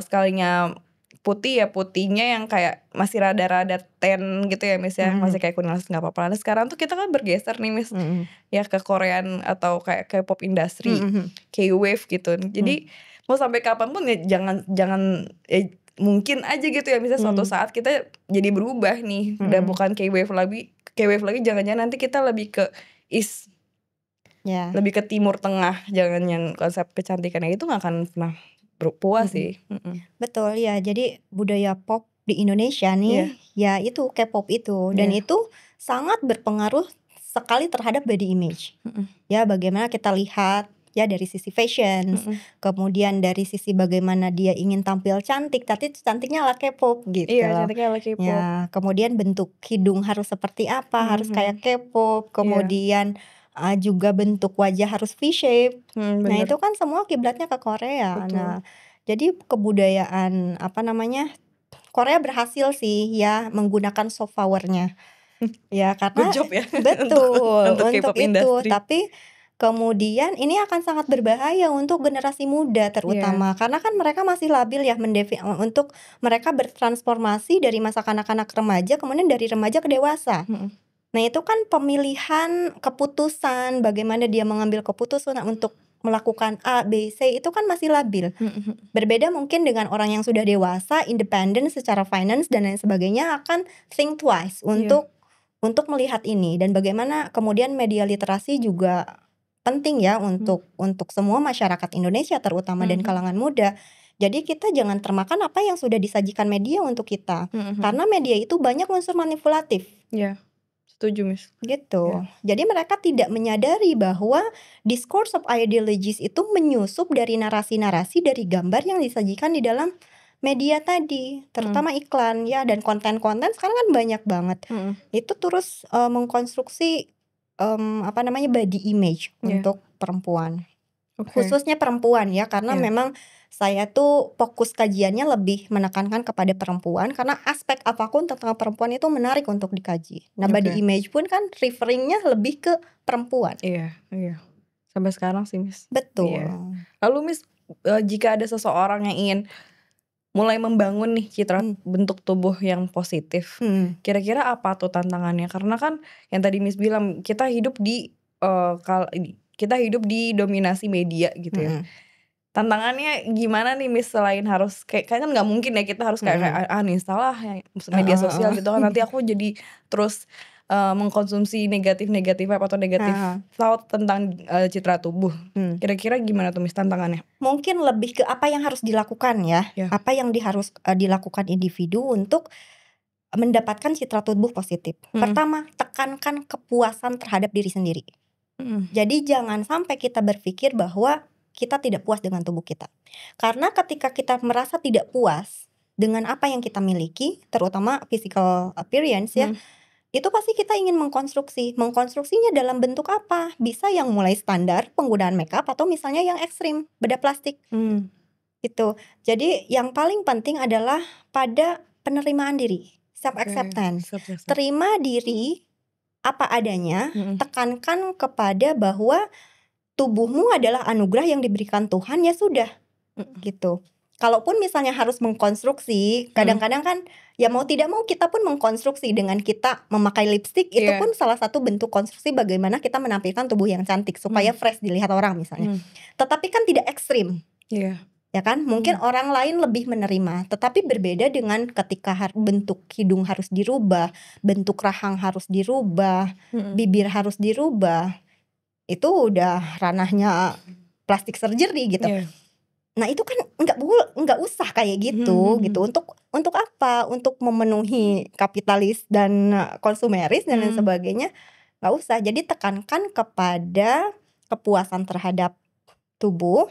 sekalinya putih ya putihnya yang kayak masih rada-rada tan gitu ya, Miss ya, masih kayak kuning nggak apa-apa. Nah sekarang tuh kita kan bergeser nih, Miss, ya ke Korean atau kayak K-pop industry, K-wave gitu. Jadi mau sampai kapanpun ya jangan mungkin aja gitu ya, misalnya suatu saat kita jadi berubah nih, udah bukan K-wave lagi, jangan-jangan nanti kita lebih ke lebih ke timur tengah, jangan yang konsep kecantikannya itu nggak akan pernah puas sih. Betul ya, jadi budaya pop di Indonesia nih ya itu K-pop itu, dan itu sangat berpengaruh sekali terhadap body image. Ya, bagaimana kita lihat ya dari sisi fashion, kemudian dari sisi bagaimana dia ingin tampil cantik, tapi cantiknya ala K-pop gitu. Cantiknya ala K-pop. Ya, kemudian bentuk hidung harus seperti apa, harus kayak K-pop, kemudian juga bentuk wajah harus V-shape. Nah, itu kan semua kiblatnya ke Korea. Betul. Nah, jadi kebudayaan Korea berhasil sih ya menggunakan soft power-nya. Ya, karena Good job ya. betul untuk untuk K-pop itu, industry. tapi kemudian ini akan sangat berbahaya untuk generasi muda terutama, karena kan mereka masih labil ya untuk mereka bertransformasi dari masa kanak-kanak remaja, kemudian dari remaja ke dewasa. Nah, itu kan pemilihan keputusan, bagaimana dia mengambil keputusan untuk melakukan A, B, C itu kan masih labil. Berbeda mungkin dengan orang yang sudah dewasa, independen secara finance dan lain sebagainya, akan think twice untuk melihat ini. Dan bagaimana kemudian media literasi juga penting ya untuk semua masyarakat Indonesia terutama dan kalangan muda. Jadi kita jangan termakan apa yang sudah disajikan media untuk kita. Karena media itu banyak unsur manipulatif. Setuju, Miss. Gitu. Jadi mereka tidak menyadari bahwa discourse of ideologies itu menyusup dari narasi-narasi dari gambar yang disajikan di dalam media tadi, terutama iklan ya, dan konten-konten sekarang kan banyak banget. Itu terus mengkonstruksi body image untuk perempuan. Khususnya perempuan ya, karena memang saya tuh fokus kajiannya lebih menekankan kepada perempuan, karena aspek apapun tentang perempuan itu menarik untuk dikaji. Nah, body image pun kan referringnya lebih ke perempuan. Iya. Sampai sekarang sih, Miss. Betul. Lalu, Miss, jika ada seseorang yang ingin mulai membangun nih citra bentuk tubuh yang positif, kira-kira apa tuh tantangannya? Karena kan yang tadi Miss bilang, kita hidup di kalau kita hidup di dominasi media gitu ya. Tantangannya gimana nih Miss, selain harus kayak kan nggak mungkin ya kita harus kayak uninstall lah media sosial gitu kan, nanti aku jadi terus mengkonsumsi negatif vibe atau negatif thought tentang citra tubuh. Kira-kira gimana tuh Miss tantangannya? Mungkin lebih ke apa yang harus dilakukan ya, apa yang harus dilakukan individu untuk mendapatkan citra tubuh positif. Pertama, tekankan kepuasan terhadap diri sendiri. Jadi jangan sampai kita berpikir bahwa kita tidak puas dengan tubuh kita. Karena ketika kita merasa tidak puas dengan apa yang kita miliki, terutama physical appearance ya, itu pasti kita ingin mengkonstruksinya dalam bentuk apa? Bisa yang mulai standar penggunaan makeup atau misalnya yang ekstrim, bedah plastik. Gitu. Jadi yang paling penting adalah pada penerimaan diri, self acceptance. Terima diri apa adanya, tekankan kepada bahwa tubuhmu adalah anugerah yang diberikan Tuhan, ya sudah. Gitu. Kalaupun misalnya harus mengkonstruksi, kadang-kadang kan ya mau tidak mau kita pun mengkonstruksi dengan kita memakai lipstick, itu pun salah satu bentuk konstruksi bagaimana kita menampilkan tubuh yang cantik supaya fresh dilihat orang misalnya. Tetapi kan tidak ekstrim. Ya kan? Mungkin orang lain lebih menerima, tetapi berbeda dengan ketika bentuk hidung harus dirubah, bentuk rahang harus dirubah, bibir harus dirubah. Itu udah ranahnya plastik surgery gitu. Nah itu kan nggak usah kayak gitu gitu. Untuk apa? Untuk memenuhi kapitalis dan konsumeris dan lain sebagainya, nggak usah. Jadi tekankan kepada kepuasan terhadap tubuh.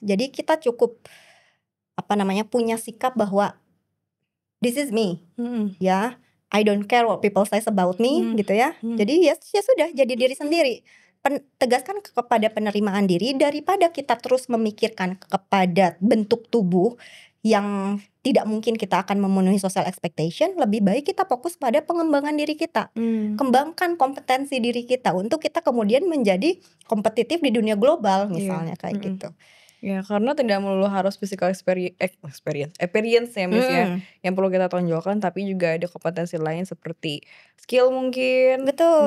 Jadi kita cukup punya sikap bahwa this is me, ya. I don't care what people say about me, gitu ya. Jadi ya sudah, jadi diri sendiri. Tegaskan kepada penerimaan diri daripada kita terus memikirkan kepada bentuk tubuh yang tidak mungkin kita akan memenuhi social expectation. Lebih baik kita fokus pada pengembangan diri kita, kembangkan kompetensi diri kita untuk kita kemudian menjadi kompetitif di dunia global misalnya kayak gitu. Ya karena tidak melulu harus physical appearance ya Miss ya, yang perlu kita tonjolkan, tapi juga ada kompetensi lain seperti skill mungkin. Betul.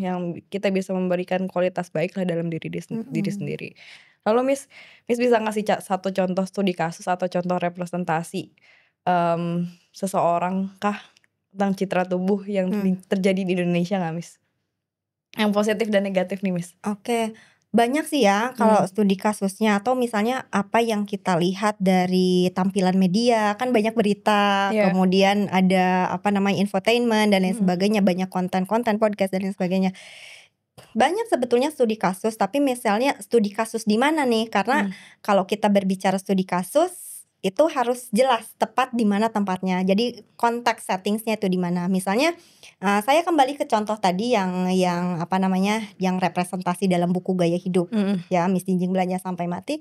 Yang kita bisa memberikan kualitas baik lah dalam diri sendiri. Lalu Miss bisa ngasih satu contoh studi kasus atau contoh representasi seseorang kah tentang citra tubuh yang terjadi di Indonesia nggak Miss? Yang positif dan negatif nih Miss. Oke. Banyak sih ya kalau studi kasusnya, atau misalnya apa yang kita lihat dari tampilan media, kan banyak berita, kemudian ada infotainment dan lain sebagainya, banyak konten-konten podcast dan lain sebagainya. Banyak sebetulnya studi kasus, tapi misalnya studi kasus di mana nih? Karena kalau kita berbicara studi kasus itu harus jelas tepat di mana tempatnya. Jadi konteks settingsnya itu di mana. Misalnya saya kembali ke contoh tadi yang representasi dalam buku Gaya Hidup, ya, Miss Jinjing Belanja Sampai Mati.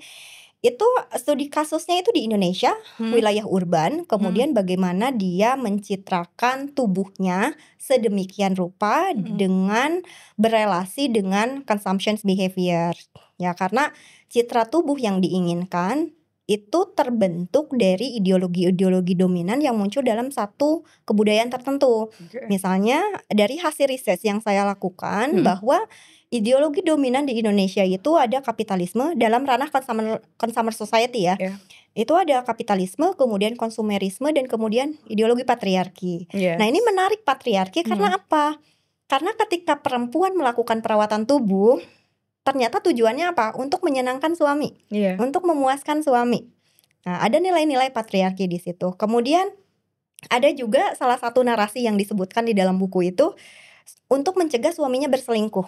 Itu studi kasusnya itu di Indonesia, wilayah urban, kemudian bagaimana dia mencitrakan tubuhnya sedemikian rupa dengan berelasi dengan consumption behavior. Ya, karena citra tubuh yang diinginkan itu terbentuk dari ideologi-ideologi dominan yang muncul dalam satu kebudayaan tertentu. Misalnya dari hasil riset yang saya lakukan bahwa ideologi dominan di Indonesia itu ada kapitalisme dalam ranah consumer society ya. Itu ada kapitalisme, kemudian konsumerisme, dan kemudian ideologi patriarki. Nah ini menarik patriarki karena apa? Karena ketika perempuan melakukan perawatan tubuh, ternyata tujuannya apa? Untuk menyenangkan suami, untuk memuaskan suami. Nah, ada nilai-nilai patriarki di situ. Kemudian ada juga salah satu narasi yang disebutkan di dalam buku itu untuk mencegah suaminya berselingkuh.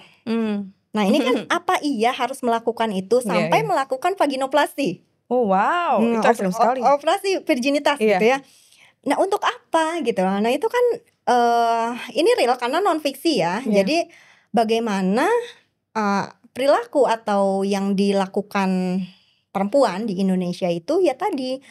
Nah, ini kan apa iya harus melakukan itu sampai melakukan vaginoplasti? Oh wow, itu ekstrim sekali. Operasi virginitas gitu ya. Nah, untuk apa gitu? Nah, itu kan ini real karena non fiksi ya. Jadi bagaimana perilaku atau yang dilakukan perempuan di Indonesia itu ya tadi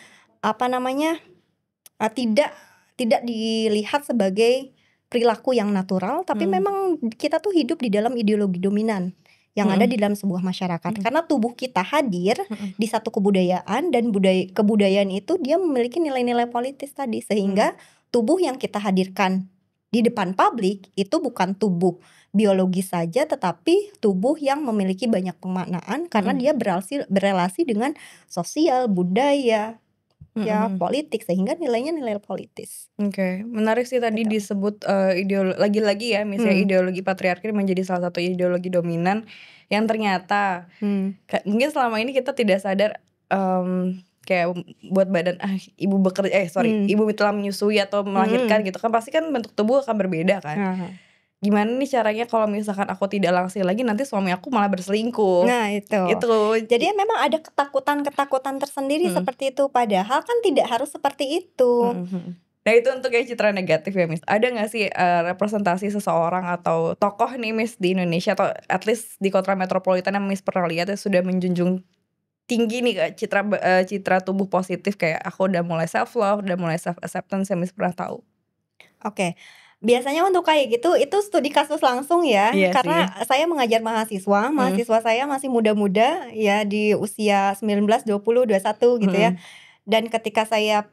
tidak dilihat sebagai perilaku yang natural, tapi memang kita tuh hidup di dalam ideologi dominan yang ada di dalam sebuah masyarakat. Karena tubuh kita hadir di satu kebudayaan, dan kebudayaan itu dia memiliki nilai-nilai politis tadi, sehingga tubuh yang kita hadirkan di depan publik itu bukan tubuh biologis saja, tetapi tubuh yang memiliki banyak pemaknaan karena dia berelasi dengan sosial, budaya, ya politik, sehingga nilainya nilai politis. Oke, menarik sih tadi Gitu. disebut lagi-lagi ya, misalnya ideologi patriarki menjadi salah satu ideologi dominan yang ternyata mungkin selama ini kita tidak sadar kayak buat badan ibu bekerja ibu telah menyusui atau melahirkan gitu kan, pasti kan bentuk tubuh akan berbeda kan. Gimana nih caranya kalau misalkan aku tidak langsing lagi, nanti suami aku malah berselingkuh. Nah itu. Jadi memang ada ketakutan tersendiri seperti itu, padahal kan tidak harus seperti itu. Nah itu untuk yang citra negatif ya Miss. Ada gak sih representasi seseorang atau tokoh nih Miss di Indonesia atau at least di kota metropolitan yang Miss pernah lihat ya sudah menjunjung tinggi nih citra tubuh positif, kayak aku udah mulai self love, udah mulai self acceptance yang Miss pernah tahu? Oke. Biasanya untuk kayak gitu itu studi kasus langsung ya, karena saya mengajar mahasiswa saya masih muda-muda ya, di usia 19, 20, 21 gitu ya. Dan ketika saya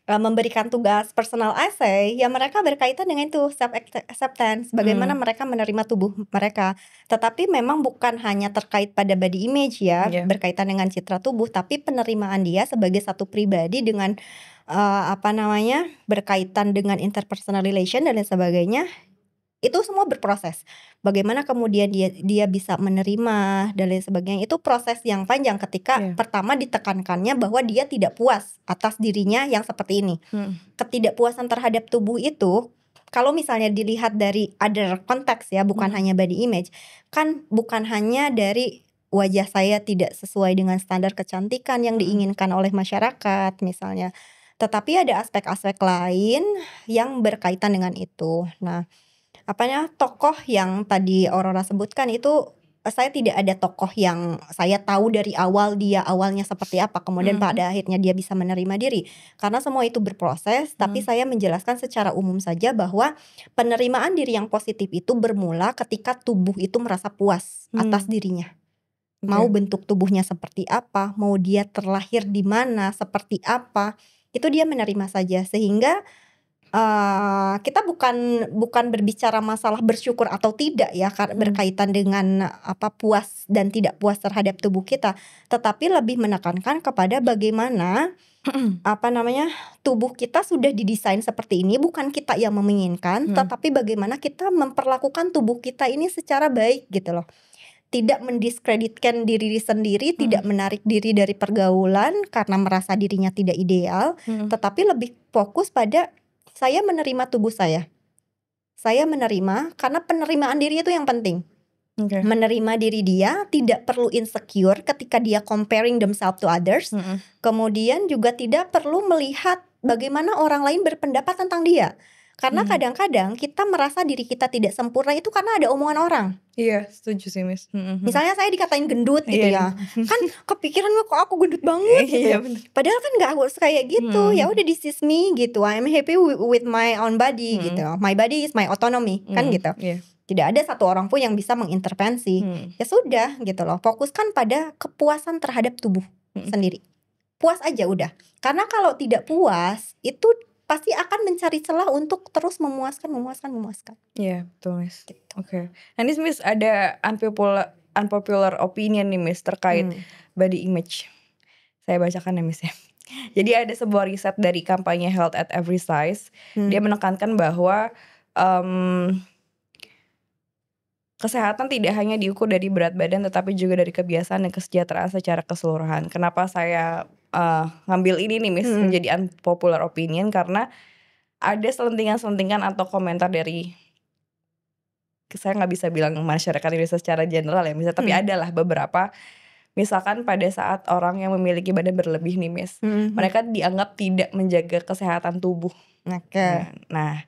memberikan tugas personal essay, ya mereka berkaitan dengan itu self acceptance, bagaimana mereka menerima tubuh mereka. Tetapi memang bukan hanya terkait pada body image ya, berkaitan dengan citra tubuh, tapi penerimaan dia sebagai satu pribadi dengan berkaitan dengan interpersonal relation dan lain sebagainya. Itu semua berproses. Bagaimana kemudian dia bisa menerima dan lain sebagainya, itu proses yang panjang ketika pertama ditekankannya bahwa dia tidak puas atas dirinya yang seperti ini. Ketidakpuasan terhadap tubuh itu, kalau misalnya dilihat dari other konteks ya, bukan hanya body image, kan bukan hanya dari wajah saya tidak sesuai dengan standar kecantikan yang diinginkan oleh masyarakat misalnya, tetapi ada aspek-aspek lain yang berkaitan dengan itu. Nah, tokoh yang tadi Aurora sebutkan itu, saya tidak ada tokoh yang saya tahu dari awal dia awalnya seperti apa, kemudian pada akhirnya dia bisa menerima diri. Karena semua itu berproses, tapi saya menjelaskan secara umum saja bahwa penerimaan diri yang positif itu bermula ketika tubuh itu merasa puas atas dirinya. Mau bentuk tubuhnya seperti apa, mau dia terlahir di mana, seperti apa, itu dia menerima saja. Sehingga kita bukan berbicara masalah bersyukur atau tidak ya, berkaitan dengan puas dan tidak puas terhadap tubuh kita, tetapi lebih menekankan kepada bagaimana tubuh kita sudah didesain seperti ini, bukan kita yang menginginkan, tetapi bagaimana kita memperlakukan tubuh kita ini secara baik gitu loh. Tidak mendiskreditkan diri sendiri, tidak menarik diri dari pergaulan karena merasa dirinya tidak ideal, tetapi lebih fokus pada saya menerima tubuh saya. Saya menerima, karena penerimaan diri itu yang penting. Menerima diri dia, tidak perlu insecure ketika dia comparing themselves to others. Kemudian juga tidak perlu melihat bagaimana orang lain berpendapat tentang dia. Karena kadang-kadang kita merasa diri kita tidak sempurna itu karena ada omongan orang. Iya, setuju sih Miss. Misalnya saya dikatain gendut gitu ya, kan kepikiran kok aku gendut banget gitu ya. Padahal kan gak harus kayak gitu. Ya udah, this is me gitu. I'm happy with my own body gitu. My body is my autonomy kan gitu. Tidak ada satu orang pun yang bisa mengintervensi. Ya sudah gitu loh. Fokuskan pada kepuasan terhadap tubuh sendiri. Puas aja udah. Karena kalau tidak puas itu pasti akan mencari celah untuk terus memuaskan. Iya, betul Miss. Oke. Nah ini Miss ada unpopular opinion nih Miss terkait body image. Saya bacakan ya Miss ya. Jadi ada sebuah riset dari kampanye Health at Every Size. Dia menekankan bahwa kesehatan tidak hanya diukur dari berat badan, tetapi juga dari kebiasaan dan kesejahteraan secara keseluruhan. Kenapa saya ngambil ini nih Miss menjadi unpopular opinion, karena ada selentingan-selentingan atau komentar dari, saya nggak bisa bilang masyarakat Indonesia secara general ya Miss, tapi adalah beberapa. Misalkan pada saat orang yang memiliki badan berlebih nih Miss, mereka dianggap tidak menjaga kesehatan tubuh. Nah,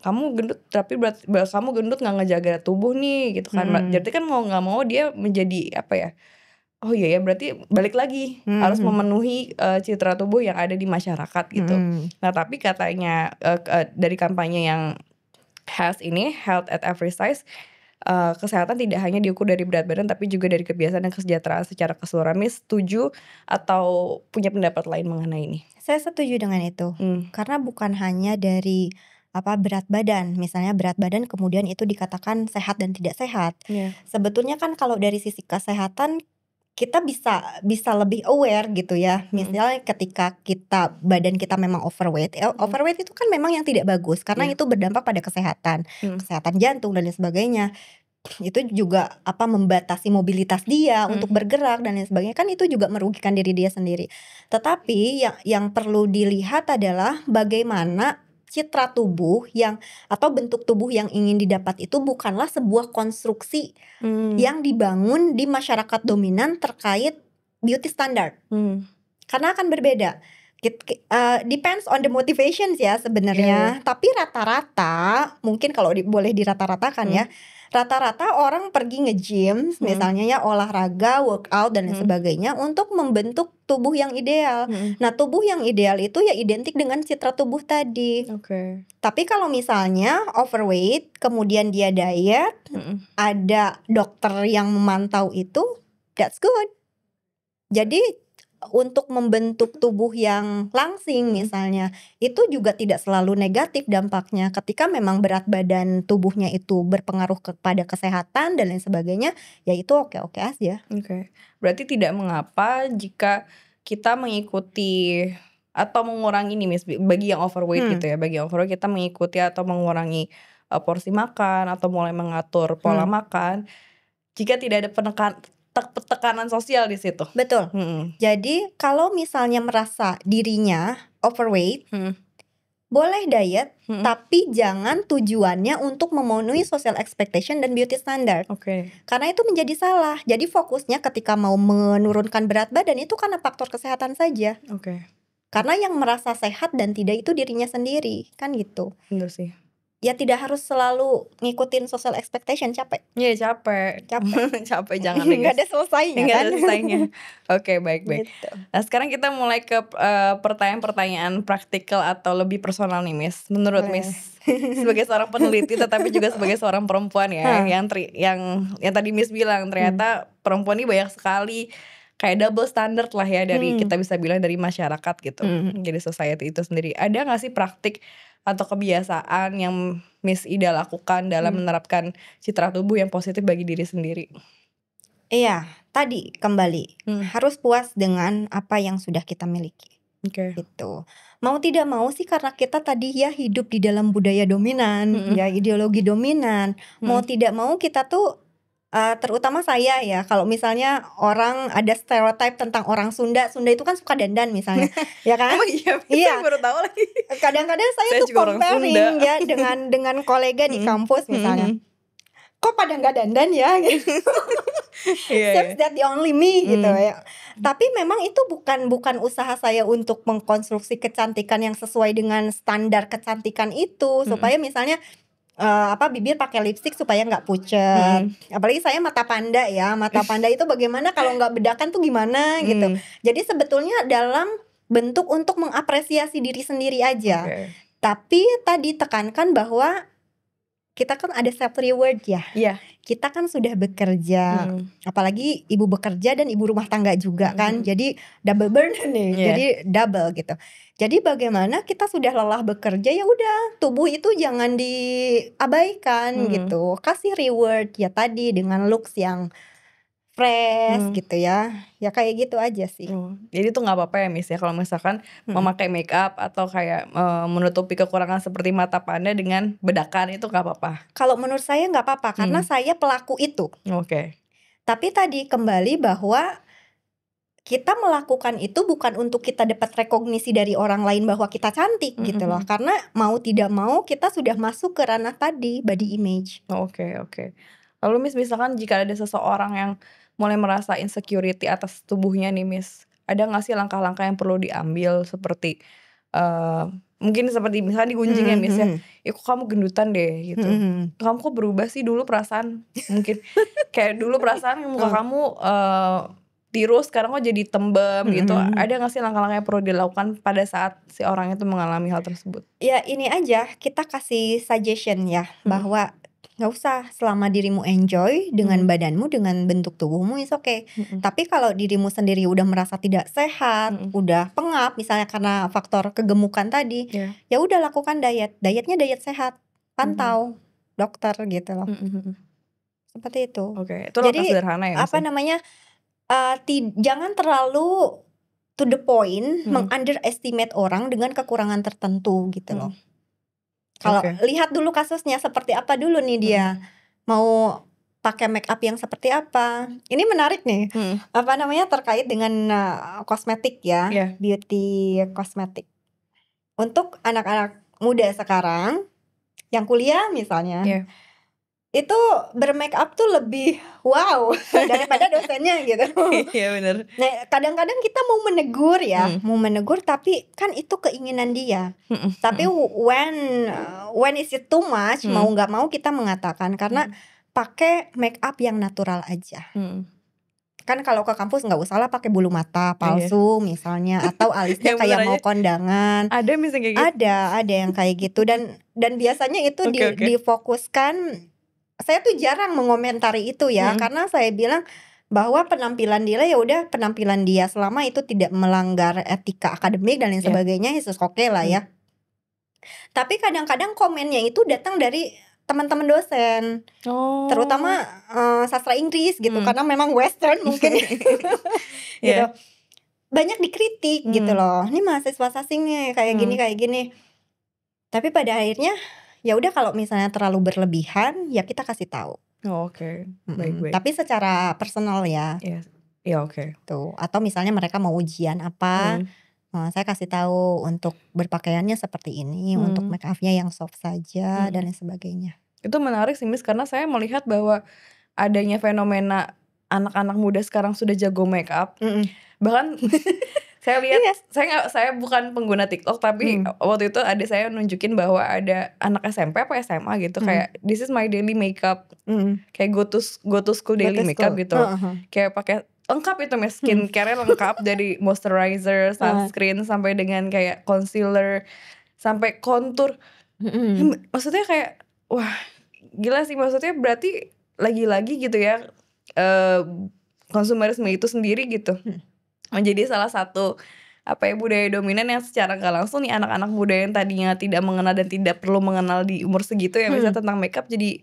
kamu gendut tapi kamu gendut nggak ngejaga tubuh nih gitu kan. Jadi kan mau nggak mau dia menjadi oh iya ya, berarti balik lagi harus memenuhi citra tubuh yang ada di masyarakat gitu. Nah tapi katanya dari kampanye yang Health at Every Size, kesehatan tidak hanya diukur dari berat badan tapi juga dari kebiasaan dan kesejahteraan secara keseluruhan. Miss setuju atau punya pendapat lain mengenai ini? Saya setuju dengan itu. Karena bukan hanya dari berat badan. Misalnya berat badan kemudian itu dikatakan sehat dan tidak sehat. Sebetulnya kan kalau dari sisi kesehatan kita bisa lebih aware gitu ya. Misalnya ketika badan kita memang overweight. Overweight itu kan memang yang tidak bagus karena itu berdampak pada kesehatan. Kesehatan jantung dan lain sebagainya. Itu juga membatasi mobilitas dia untuk bergerak dan lain sebagainya, kan itu juga merugikan diri dia sendiri. Tetapi yang perlu dilihat adalah bagaimana citra tubuh atau bentuk tubuh yang ingin didapat itu bukanlah sebuah konstruksi yang dibangun di masyarakat dominan terkait beauty standard. Karena akan berbeda. Depends on the motivations ya sebenarnya. Tapi rata-rata mungkin kalau boleh dirata-ratakan ya, rata-rata orang pergi nge-gym misalnya ya, olahraga, workout dan lain sebagainya untuk membentuk tubuh yang ideal. Nah tubuh yang ideal itu ya identik dengan citra tubuh tadi. Tapi kalau misalnya overweight kemudian dia diet, ada dokter yang memantau itu, that's good. Jadi untuk membentuk tubuh yang langsing misalnya, itu juga tidak selalu negatif dampaknya. Ketika memang berat badan tubuhnya itu berpengaruh kepada kesehatan dan lain sebagainya, ya itu oke-oke aja. Berarti tidak mengapa jika kita mengikuti atau mengurangi nih Miss, bagi yang overweight gitu ya. Bagi yang overweight kita mengikuti atau mengurangi porsi makan atau mulai mengatur pola makan jika tidak ada tekanan sosial di situ. Betul. Jadi kalau misalnya merasa dirinya overweight, boleh diet, tapi jangan tujuannya untuk memenuhi social expectation dan beauty standard. Karena itu menjadi salah. Jadi fokusnya ketika mau menurunkan berat badan itu karena faktor kesehatan saja. Karena yang merasa sehat dan tidak itu dirinya sendiri, kan gitu. Bener sih. Ya tidak harus selalu ngikutin social expectation, capek. Iya capek jangan nggak ada selesainya nggak kan. ada selesainya. Oke, baik. Gitu. Nah sekarang kita mulai ke pertanyaan-pertanyaan praktikal atau lebih personal nih Miss. Menurut Miss sebagai seorang peneliti tetapi juga sebagai seorang perempuan ya, yang tadi Miss bilang ternyata perempuan ini banyak sekali kayak double standard lah ya dari kita bisa bilang dari masyarakat gitu. Jadi society itu sendiri. Ada gak sih praktik atau kebiasaan yang Miss Ida lakukan dalam menerapkan citra tubuh yang positif bagi diri sendiri? Iya, tadi kembali harus puas dengan apa yang sudah kita miliki. Gitu. Mau tidak mau sih karena kita tadi ya hidup di dalam budaya dominan, ya ideologi dominan. Mau tidak mau kita tuh terutama saya ya, kalau misalnya orang ada stereotype tentang orang Sunda itu kan suka dandan misalnya, ya kan? Emang iya, Iya. baru tahu lagi. Kadang-kadang saya tuh juga orang comparing Sunda. ya dengan kolega di kampus misalnya. Kok pada nggak dandan ya? Seems that the only me gitu ya. Tapi memang itu bukan usaha saya untuk mengkonstruksi kecantikan yang sesuai dengan standar kecantikan itu, supaya misalnya bibir pakai lipstik supaya nggak pucat. Apalagi saya mata panda ya. Mata panda itu bagaimana kalau nggak bedakan tuh gimana gitu. Jadi sebetulnya dalam bentuk untuk mengapresiasi diri sendiri aja. Tapi tadi tekankan bahwa kita kan ada self reward ya. Kita kan sudah bekerja, apalagi ibu bekerja dan ibu rumah tangga juga kan. Jadi double burden nih. Jadi double gitu. Jadi bagaimana kita sudah lelah bekerja, ya udah tubuh itu jangan diabaikan gitu. Kasih reward ya tadi dengan looks yang fresh gitu ya. Ya kayak gitu aja sih. Jadi tuh nggak apa-apa ya Miss ya kalau misalkan memakai make up atau kayak menutupi kekurangan seperti mata panda dengan bedakan, itu nggak apa-apa. Kalau menurut saya nggak apa-apa karena saya pelaku itu. Tapi tadi kembali bahwa kita melakukan itu bukan untuk kita dapat rekognisi dari orang lain bahwa kita cantik gitu loh. Karena mau tidak mau kita sudah masuk ke ranah tadi, body image. Oke. Lalu Miss, misalkan jika ada seseorang yang mulai merasa insecurity atas tubuhnya nih Miss, ada gak sih langkah-langkah yang perlu diambil seperti mungkin seperti misalnya digunjing ya Miss ya, kok kamu gendutan deh gitu. Kamu kok berubah sih, dulu perasaan mungkin kayak dulu perasaan muka kamu tirus, sekarang kok jadi tembem gitu. Ada gak sih langkah-langkah yang perlu dilakukan pada saat si orang itu mengalami hal tersebut? Ya ini aja, kita kasih suggestion ya, bahwa nggak usah, selama dirimu enjoy dengan badanmu, dengan bentuk tubuhmu, is okay. Tapi kalau dirimu sendiri udah merasa tidak sehat, udah pengap misalnya karena faktor kegemukan tadi, ya udah lakukan dietnya diet sehat, pantau dokter gitu loh. Seperti itu. Oke, itu langkah Jadi sederhana ya, apa Miss? namanya, jangan terlalu to the point meng-underestimate orang dengan kekurangan tertentu gitu loh. Kalau Oke. lihat dulu kasusnya seperti apa dulu nih dia, mau pakai make up yang seperti apa. Ini menarik nih, apa namanya, terkait dengan kosmetik ya, Iya. beauty kosmetik. Untuk anak-anak muda sekarang yang kuliah misalnya, Iya. itu bermake up tuh lebih wow daripada dosennya gitu. Iya bener. Nah, kadang-kadang kita mau menegur ya, mau menegur tapi kan itu keinginan dia. Tapi when is it too much, mau nggak mau kita mengatakan karena pakai make up yang natural aja. Kan kalau ke kampus nggak usah lah pakai bulu mata palsu misalnya, atau alisnya Yang bener kayak mau aja. kondangan. Ada Miss yang kayak gitu? Ada yang kayak gitu dan biasanya itu Oke. difokuskan. Saya tuh jarang mengomentari itu ya, karena saya bilang bahwa penampilan dia ya udah penampilan dia, selama itu tidak melanggar etika akademik dan lain sebagainya, itu oke lah ya. Tapi kadang-kadang komennya itu datang dari teman-teman dosen, terutama sastra Inggris gitu, karena memang western mungkin gitu. Banyak dikritik gitu loh, ini mahasiswa asing nih kayak gini. Tapi pada akhirnya ya udah, kalau misalnya terlalu berlebihan ya kita kasih tahu. Oke. Baik. Tapi secara personal ya. Iya, oke. Tuh, atau misalnya mereka mau ujian apa, saya kasih tahu untuk berpakaiannya seperti ini, untuk make up-nya yang soft saja dan lain sebagainya. Itu menarik sih Miss, karena saya melihat bahwa adanya fenomena anak-anak muda sekarang sudah jago make up. Bahkan saya lihat, saya bukan pengguna TikTok, tapi waktu itu adik saya nunjukin bahwa ada anak SMP apa SMA gitu, kayak this is my daily makeup, kayak go to school daily makeup gitu. Kayak pakai lengkap itu Miss, skincare lengkap dari moisturizer, sunscreen, sampai dengan kayak concealer, sampai contour. Maksudnya kayak wah gila sih, maksudnya berarti lagi-lagi gitu ya, konsumerisme itu sendiri gitu menjadi salah satu budaya dominan yang secara gak langsung nih anak-anak muda yang tadinya tidak mengenal dan tidak perlu mengenal di umur segitu ya misalnya tentang makeup, jadi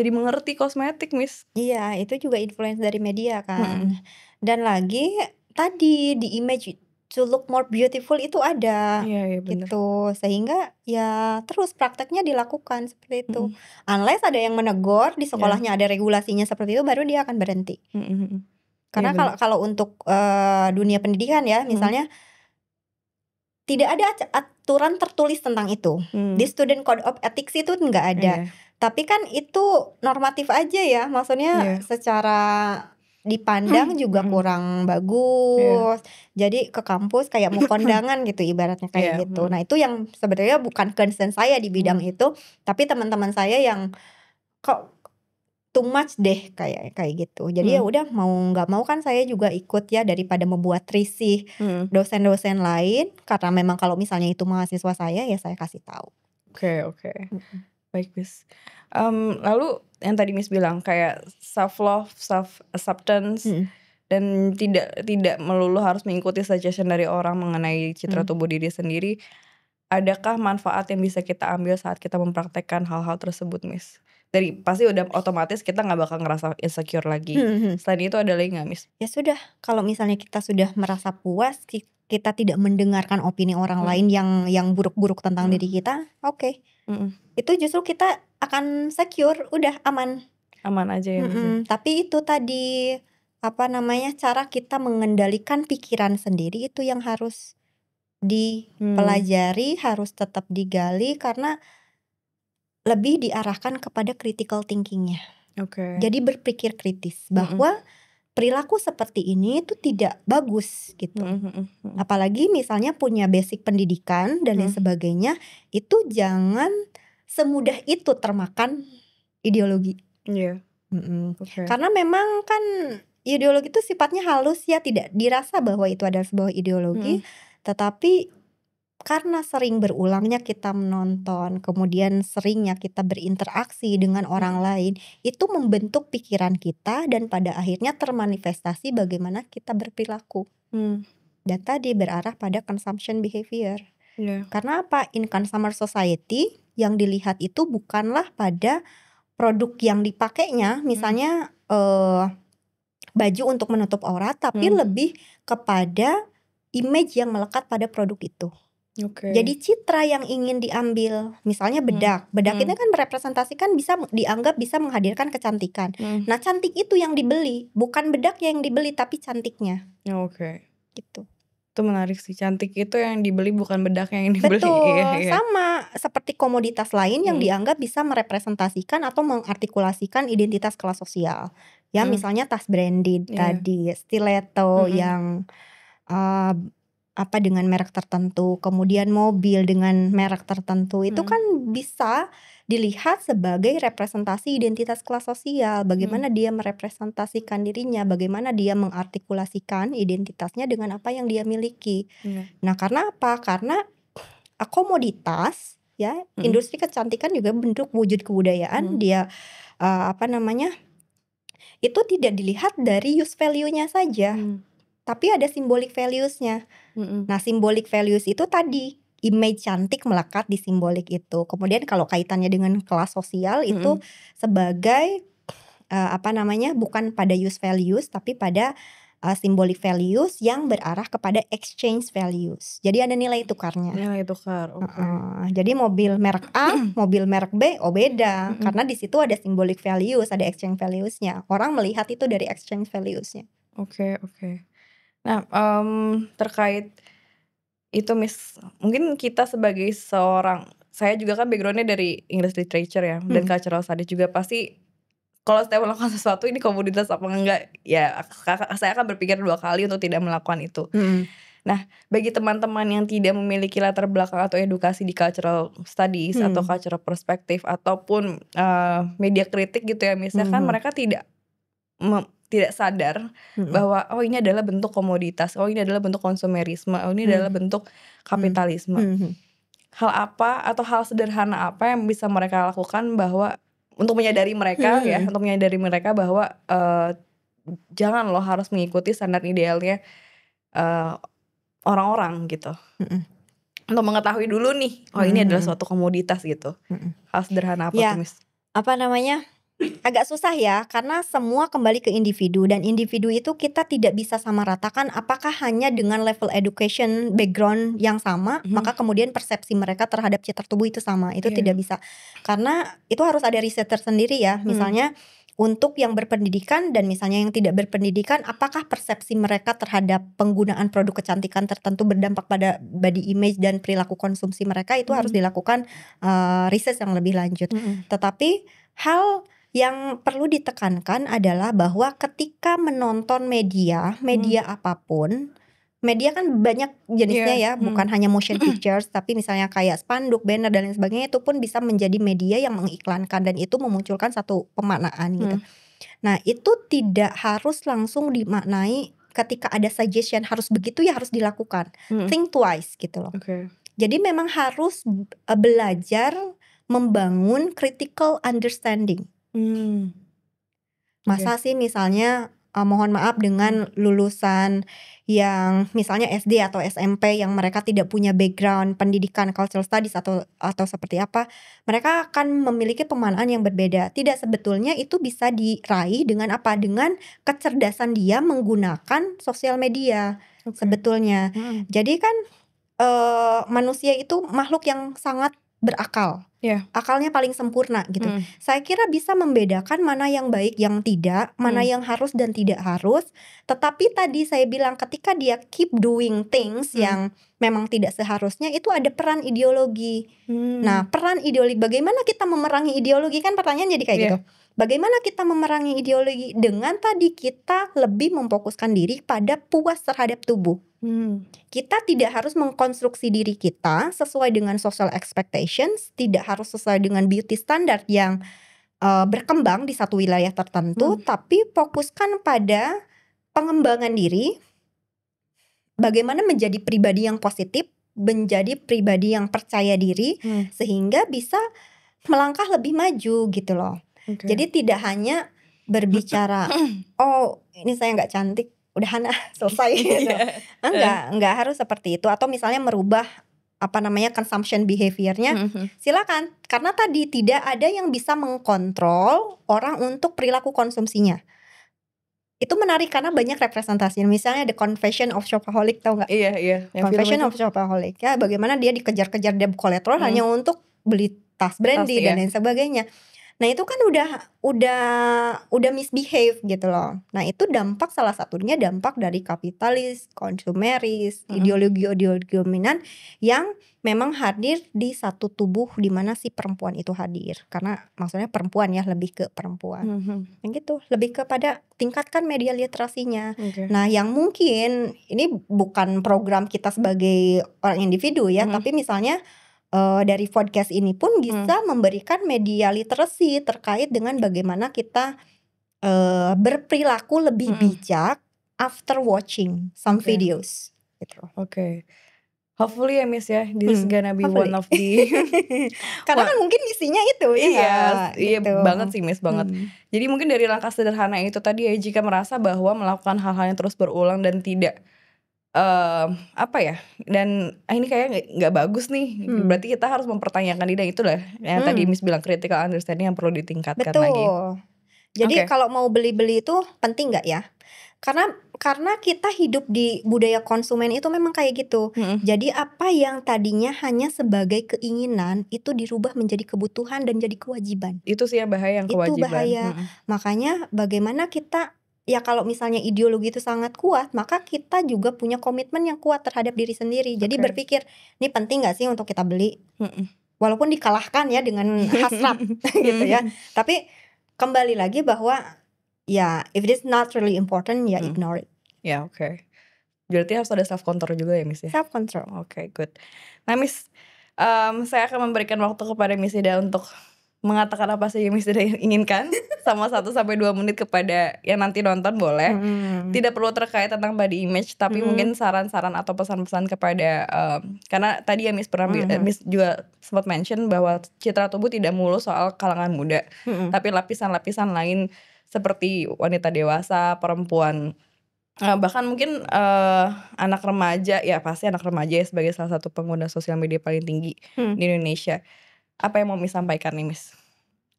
mengerti kosmetik Miss. Iya, itu juga influence dari media kan. Dan lagi tadi di image to look more beautiful itu ada. Iya bener. Gitu, sehingga ya terus prakteknya dilakukan seperti itu. Unless ada yang menegur di sekolahnya, ada regulasinya seperti itu, baru dia akan berhenti. Karena kalau untuk dunia pendidikan ya misalnya, tidak ada aturan tertulis tentang itu. Di Student Code of Ethics itu nggak ada. Tapi kan itu normatif aja ya, maksudnya secara dipandang juga kurang bagus. Jadi ke kampus kayak mau kondangan gitu ibaratnya kayak gitu. Nah, itu yang sebenarnya bukan concern saya di bidang itu, tapi teman-teman saya yang kok too much deh kayak gitu. Jadi ya udah, mau nggak mau kan saya juga ikut ya, daripada membuat risih dosen-dosen lain, karena memang kalau misalnya itu mahasiswa saya ya saya kasih tahu. Oke. Baik Miss. Lalu yang tadi Miss bilang kayak self love, self acceptance, dan tidak melulu harus mengikuti suggestion dari orang mengenai citra tubuh diri sendiri. Adakah manfaat yang bisa kita ambil saat kita mempraktekkan hal-hal tersebut Miss? Pasti udah otomatis kita nggak bakal ngerasa insecure lagi. Selain itu ada lagi nggak Miss? Ya sudah, kalau misalnya kita sudah merasa puas, kita tidak mendengarkan opini orang lain yang buruk-buruk tentang diri kita, oke. Itu justru kita akan secure, udah aman aja ya Miss. Tapi itu tadi cara kita mengendalikan pikiran sendiri itu yang harus dipelajari, harus tetap digali, karena lebih diarahkan kepada critical thinking-nya. Jadi berpikir kritis bahwa perilaku seperti ini itu tidak bagus gitu. Apalagi misalnya punya basic pendidikan dan lain sebagainya, itu jangan semudah itu termakan ideologi. Karena memang kan ideologi itu sifatnya halus ya, tidak dirasa bahwa itu adalah sebuah ideologi, tetapi karena sering berulangnya kita menonton, kemudian seringnya kita berinteraksi dengan orang lain, itu membentuk pikiran kita dan pada akhirnya termanifestasi bagaimana kita berperilaku. Dan tadi berarah pada consumption behavior. Karena apa? In consumer society yang dilihat itu bukanlah pada produk yang dipakainya, misalnya baju untuk menutup aurat, tapi lebih kepada image yang melekat pada produk itu. Jadi citra yang ingin diambil, misalnya bedak itu kan merepresentasikan bisa dianggap bisa menghadirkan kecantikan. Nah cantik itu yang dibeli, bukan bedaknya yang dibeli tapi cantiknya. Gitu. Itu menarik sih, cantik itu yang dibeli bukan bedaknya yang dibeli. Betul, sama seperti komoditas lain yang dianggap bisa merepresentasikan atau mengartikulasikan identitas kelas sosial. Ya misalnya tas branded tadi, stiletto yang dengan merek tertentu, kemudian mobil dengan merek tertentu, itu kan bisa dilihat sebagai representasi identitas kelas sosial. Bagaimana dia merepresentasikan dirinya, bagaimana dia mengartikulasikan identitasnya dengan apa yang dia miliki. Nah karena apa? Karena komoditas ya, industri kecantikan juga bentuk wujud kebudayaan. Dia itu tidak dilihat dari use value-nya saja, tapi ada symbolic values-nya. Nah symbolic values itu tadi image cantik melekat di simbolik itu. Kemudian kalau kaitannya dengan kelas sosial itu sebagai bukan pada use values tapi pada symbolic values yang berarah kepada exchange values. Jadi ada nilai tukarnya. Nilai tukar. Jadi mobil merek A, mobil merek B, beda. Karena di situ ada symbolic values, ada exchange values-nya. Orang melihat itu dari exchange values-nya. Oke. Nah, terkait itu mungkin kita sebagai seorang, saya juga kan backgroundnya dari English literature ya, dan cultural studies juga, pasti kalau setiap melakukan sesuatu ini komoditas apa enggak, ya saya akan berpikir 2 kali untuk tidak melakukan itu. Nah, bagi teman-teman yang tidak memiliki latar belakang atau edukasi di cultural studies atau cultural perspective ataupun media kritik gitu ya, misalkan mereka tidak sadar bahwa ini adalah bentuk komoditas, ini adalah bentuk konsumerisme, ini adalah bentuk kapitalisme. Hal apa atau hal sederhana apa yang bisa mereka lakukan bahwa untuk menyadari mereka bahwa jangan lo harus mengikuti standar idealnya orang-orang gitu. Untuk mengetahui dulu nih, ini adalah suatu komoditas gitu. Hal sederhana apa tuh, Miss? Agak susah ya, karena semua kembali ke individu, dan individu itu kita tidak bisa samaratakan apakah hanya dengan level education background yang sama maka kemudian persepsi mereka terhadap citra tubuh itu sama. Itu tidak bisa, karena itu harus ada riset tersendiri ya. Misalnya untuk yang berpendidikan dan misalnya yang tidak berpendidikan, apakah persepsi mereka terhadap penggunaan produk kecantikan tertentu berdampak pada body image dan perilaku konsumsi mereka. Itu harus dilakukan riset yang lebih lanjut. Tetapi hal yang perlu ditekankan adalah bahwa ketika menonton media apapun, media kan banyak jenisnya ya, bukan hanya motion pictures, tapi misalnya kayak spanduk, banner dan lain sebagainya, itu pun bisa menjadi media yang mengiklankan dan itu memunculkan satu pemaknaan gitu. Nah itu tidak harus langsung dimaknai ketika ada suggestion harus begitu ya harus dilakukan. Think twice gitu loh. Jadi memang harus belajar membangun critical understanding. Masa sih misalnya mohon maaf dengan lulusan yang misalnya SD atau SMP yang mereka tidak punya background pendidikan cultural studies atau seperti apa, mereka akan memiliki pemaknaan yang berbeda. Tidak, sebetulnya itu bisa diraih dengan apa? Dengan kecerdasan dia menggunakan sosial media sebetulnya. Jadi kan manusia itu makhluk yang sangat berakal. Akalnya paling sempurna gitu. Saya kira bisa membedakan mana yang baik, yang tidak, mana yang harus dan tidak harus. Tetapi tadi saya bilang ketika dia keep doing things yang memang tidak seharusnya, itu ada peran ideologi. Nah, peran ideologi, bagaimana kita memerangi ideologi, kan pertanyaan jadi kayak gitu. Bagaimana kita memerangi ideologi? Dengan tadi kita lebih memfokuskan diri pada puas terhadap tubuh. Kita tidak harus mengkonstruksi diri kita sesuai dengan social expectations, tidak harus sesuai dengan beauty standard yang berkembang di satu wilayah tertentu, tapi fokuskan pada pengembangan diri, bagaimana menjadi pribadi yang positif, menjadi pribadi yang percaya diri sehingga bisa melangkah lebih maju gitu loh. Jadi tidak hanya berbicara oh ini saya nggak cantik udah Hana selesai gitu. Enggak harus seperti itu, atau misalnya merubah consumption behavior-nya. Silakan, karena tadi tidak ada yang bisa mengkontrol orang untuk perilaku konsumsinya. Itu menarik karena banyak representasi. Misalnya The Confession of Shopaholic, tahu nggak? Iya. Confession of Shopaholic ya, bagaimana dia dikejar-kejar debt collector hanya untuk beli tas brandy dan lain sebagainya. Nah itu kan udah misbehave gitu loh. Nah itu dampak, salah satunya dampak dari kapitalis, konsumeris, ideologi dominan yang memang hadir di satu tubuh di mana si perempuan itu hadir. Karena maksudnya perempuan ya, lebih ke perempuan. Yang gitu, lebih kepada tingkatkan media literasinya. Nah yang mungkin ini bukan program kita sebagai orang individu ya, tapi misalnya dari podcast ini pun bisa memberikan media literasi terkait dengan bagaimana kita berperilaku lebih bijak after watching some videos gitu. Hopefully ya Miss ya, this is gonna be one of the karena kan mungkin misinya itu iya gitu. banget sih Miss, banget. Jadi mungkin dari langkah sederhana itu tadi ya, jika merasa bahwa melakukan hal-hal yang terus berulang dan tidak dan ini kayak nggak bagus nih, berarti kita harus mempertanyakan diri. Itulah yang tadi Miss bilang, critical understanding yang perlu ditingkatkan lagi. Jadi kalau mau beli-beli itu penting nggak ya? Karena kita hidup di budaya konsumen itu memang kayak gitu. Jadi apa yang tadinya hanya sebagai keinginan itu dirubah menjadi kebutuhan dan jadi kewajiban. Itu sih yang bahaya, yang kewajiban. Itu bahaya. Makanya bagaimana kita, ya kalau misalnya ideologi itu sangat kuat, maka kita juga punya komitmen yang kuat terhadap diri sendiri. Jadi berpikir, ini penting gak sih untuk kita beli? Walaupun dikalahkan ya dengan hasrat gitu ya. Tapi kembali lagi bahwa ya if it is not really important, ya ignore it. Ya berarti harus ada self control juga ya Miss ya? Self control. Good. Nah Miss, saya akan memberikan waktu kepada Miss Ida untuk mengatakan apa saja yang Miss Ida inginkan sama 1-2 menit kepada yang nanti nonton boleh. Tidak perlu terkait tentang body image, tapi mungkin saran-saran atau pesan-pesan kepada karena tadi ya Miss pernah Miss juga sempat mention bahwa citra tubuh tidak mulus soal kalangan muda, tapi lapisan-lapisan lain seperti wanita dewasa, perempuan, bahkan mungkin anak remaja. Ya pasti anak remaja ya, sebagai salah satu pengguna sosial media paling tinggi di Indonesia. Apa yang mau Miss sampaikan nih Miss?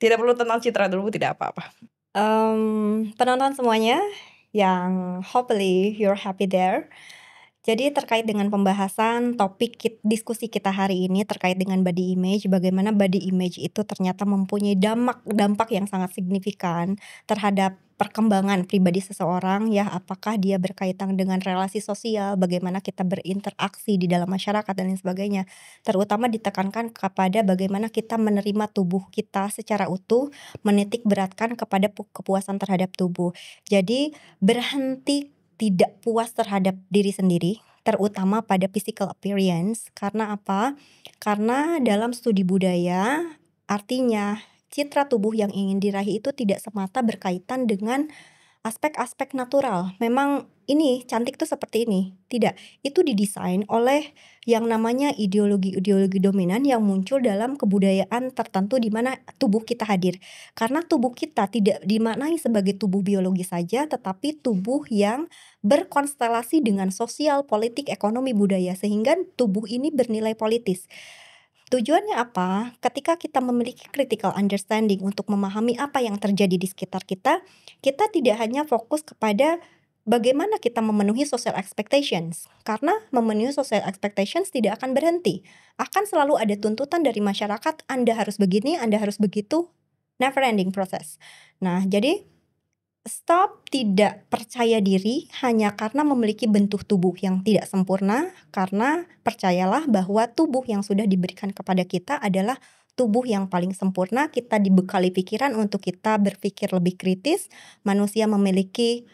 Tidak perlu tentang citra dulu, tidak apa-apa. Penonton semuanya yang hopefully you're happy there. Jadi terkait dengan pembahasan topik diskusi kita hari ini terkait dengan body image, bagaimana body image itu ternyata mempunyai dampak yang sangat signifikan terhadap perkembangan pribadi seseorang ya, apakah dia berkaitan dengan relasi sosial, bagaimana kita berinteraksi di dalam masyarakat dan lain sebagainya. Terutama ditekankan kepada bagaimana kita menerima tubuh kita secara utuh, menitik beratkan kepada kepuasan terhadap tubuh. Jadi berhenti tidak puas terhadap diri sendiri, terutama pada physical appearance. Karena apa? Karena dalam studi budaya, artinya citra tubuh yang ingin diraih itu tidak semata berkaitan dengan aspek-aspek natural. Memang ini cantik tuh seperti ini. Tidak, itu didesain oleh yang namanya ideologi dominan yang muncul dalam kebudayaan tertentu di mana tubuh kita hadir. Karena tubuh kita tidak dimaknai sebagai tubuh biologi saja, tetapi tubuh yang berkonstelasi dengan sosial, politik, ekonomi, budaya, sehingga tubuh ini bernilai politis. Tujuannya apa? Ketika kita memiliki critical understanding untuk memahami apa yang terjadi di sekitar kita, kita tidak hanya fokus kepada bagaimana kita memenuhi social expectations. Karena memenuhi social expectations tidak akan berhenti. Akan selalu ada tuntutan dari masyarakat, Anda harus begini, Anda harus begitu. Never ending process. Nah, jadi stop tidak percaya diri hanya karena memiliki bentuk tubuh yang tidak sempurna, karena percayalah bahwa tubuh yang sudah diberikan kepada kita adalah tubuh yang paling sempurna. Kita dibekali pikiran untuk kita berpikir lebih kritis. Manusia memiliki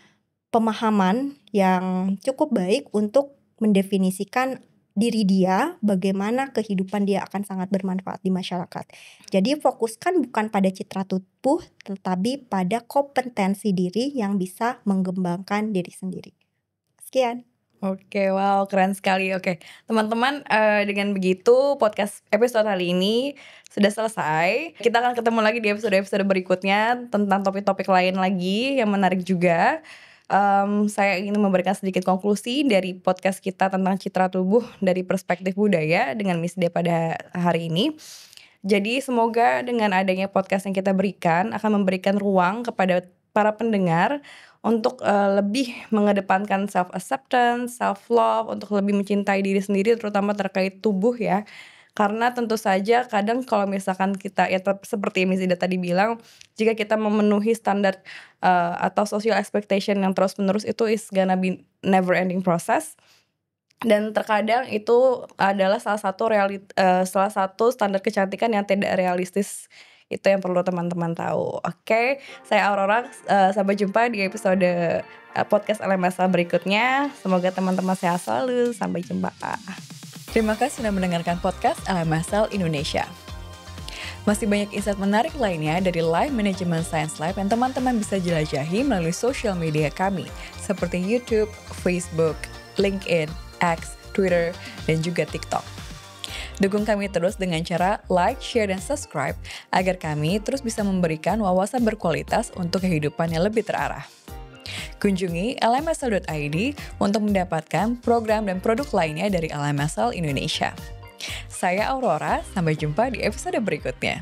pemahaman yang cukup baik untuk mendefinisikan diri dia, bagaimana kehidupan dia akan sangat bermanfaat di masyarakat. Jadi fokuskan bukan pada citra tubuh, tetapi pada kompetensi diri yang bisa mengembangkan diri sendiri. Sekian. Oke, wow, keren sekali. Oke, teman-teman, dengan begitu podcast episode kali ini sudah selesai. Kita akan ketemu lagi di episode-episode berikutnya tentang topik-topik lain lagi yang menarik juga. Saya ingin memberikan sedikit konklusi dari podcast kita tentang citra tubuh dari perspektif budaya dengan Miss D pada hari ini. Jadi semoga dengan adanya podcast yang kita berikan akan memberikan ruang kepada para pendengar untuk lebih mengedepankan self acceptance, self love, untuk lebih mencintai diri sendiri terutama terkait tubuh ya. Karena tentu saja kadang kalau misalkan kita ya seperti Miss Ida tadi bilang, jika kita memenuhi standar atau social expectation yang terus-menerus itu is gonna be never ending process. Dan terkadang itu adalah salah satu standar kecantikan yang tidak realistis. Itu yang perlu teman-teman tahu. Oke, saya Aurora, sampai jumpa di episode podcast LMSL berikutnya. Semoga teman-teman sehat selalu. Sampai jumpa. Terima kasih sudah mendengarkan podcast LMSL Indonesia. Masih banyak insight menarik lainnya dari Live Management Science Lab yang teman-teman bisa jelajahi melalui sosial media kami seperti YouTube, Facebook, LinkedIn, X, Twitter, dan juga TikTok. Dukung kami terus dengan cara like, share, dan subscribe agar kami terus bisa memberikan wawasan berkualitas untuk kehidupan yang lebih terarah. Kunjungi lmsl.id untuk mendapatkan program dan produk lainnya dari LMSL Indonesia. Saya Aurora, sampai jumpa di episode berikutnya.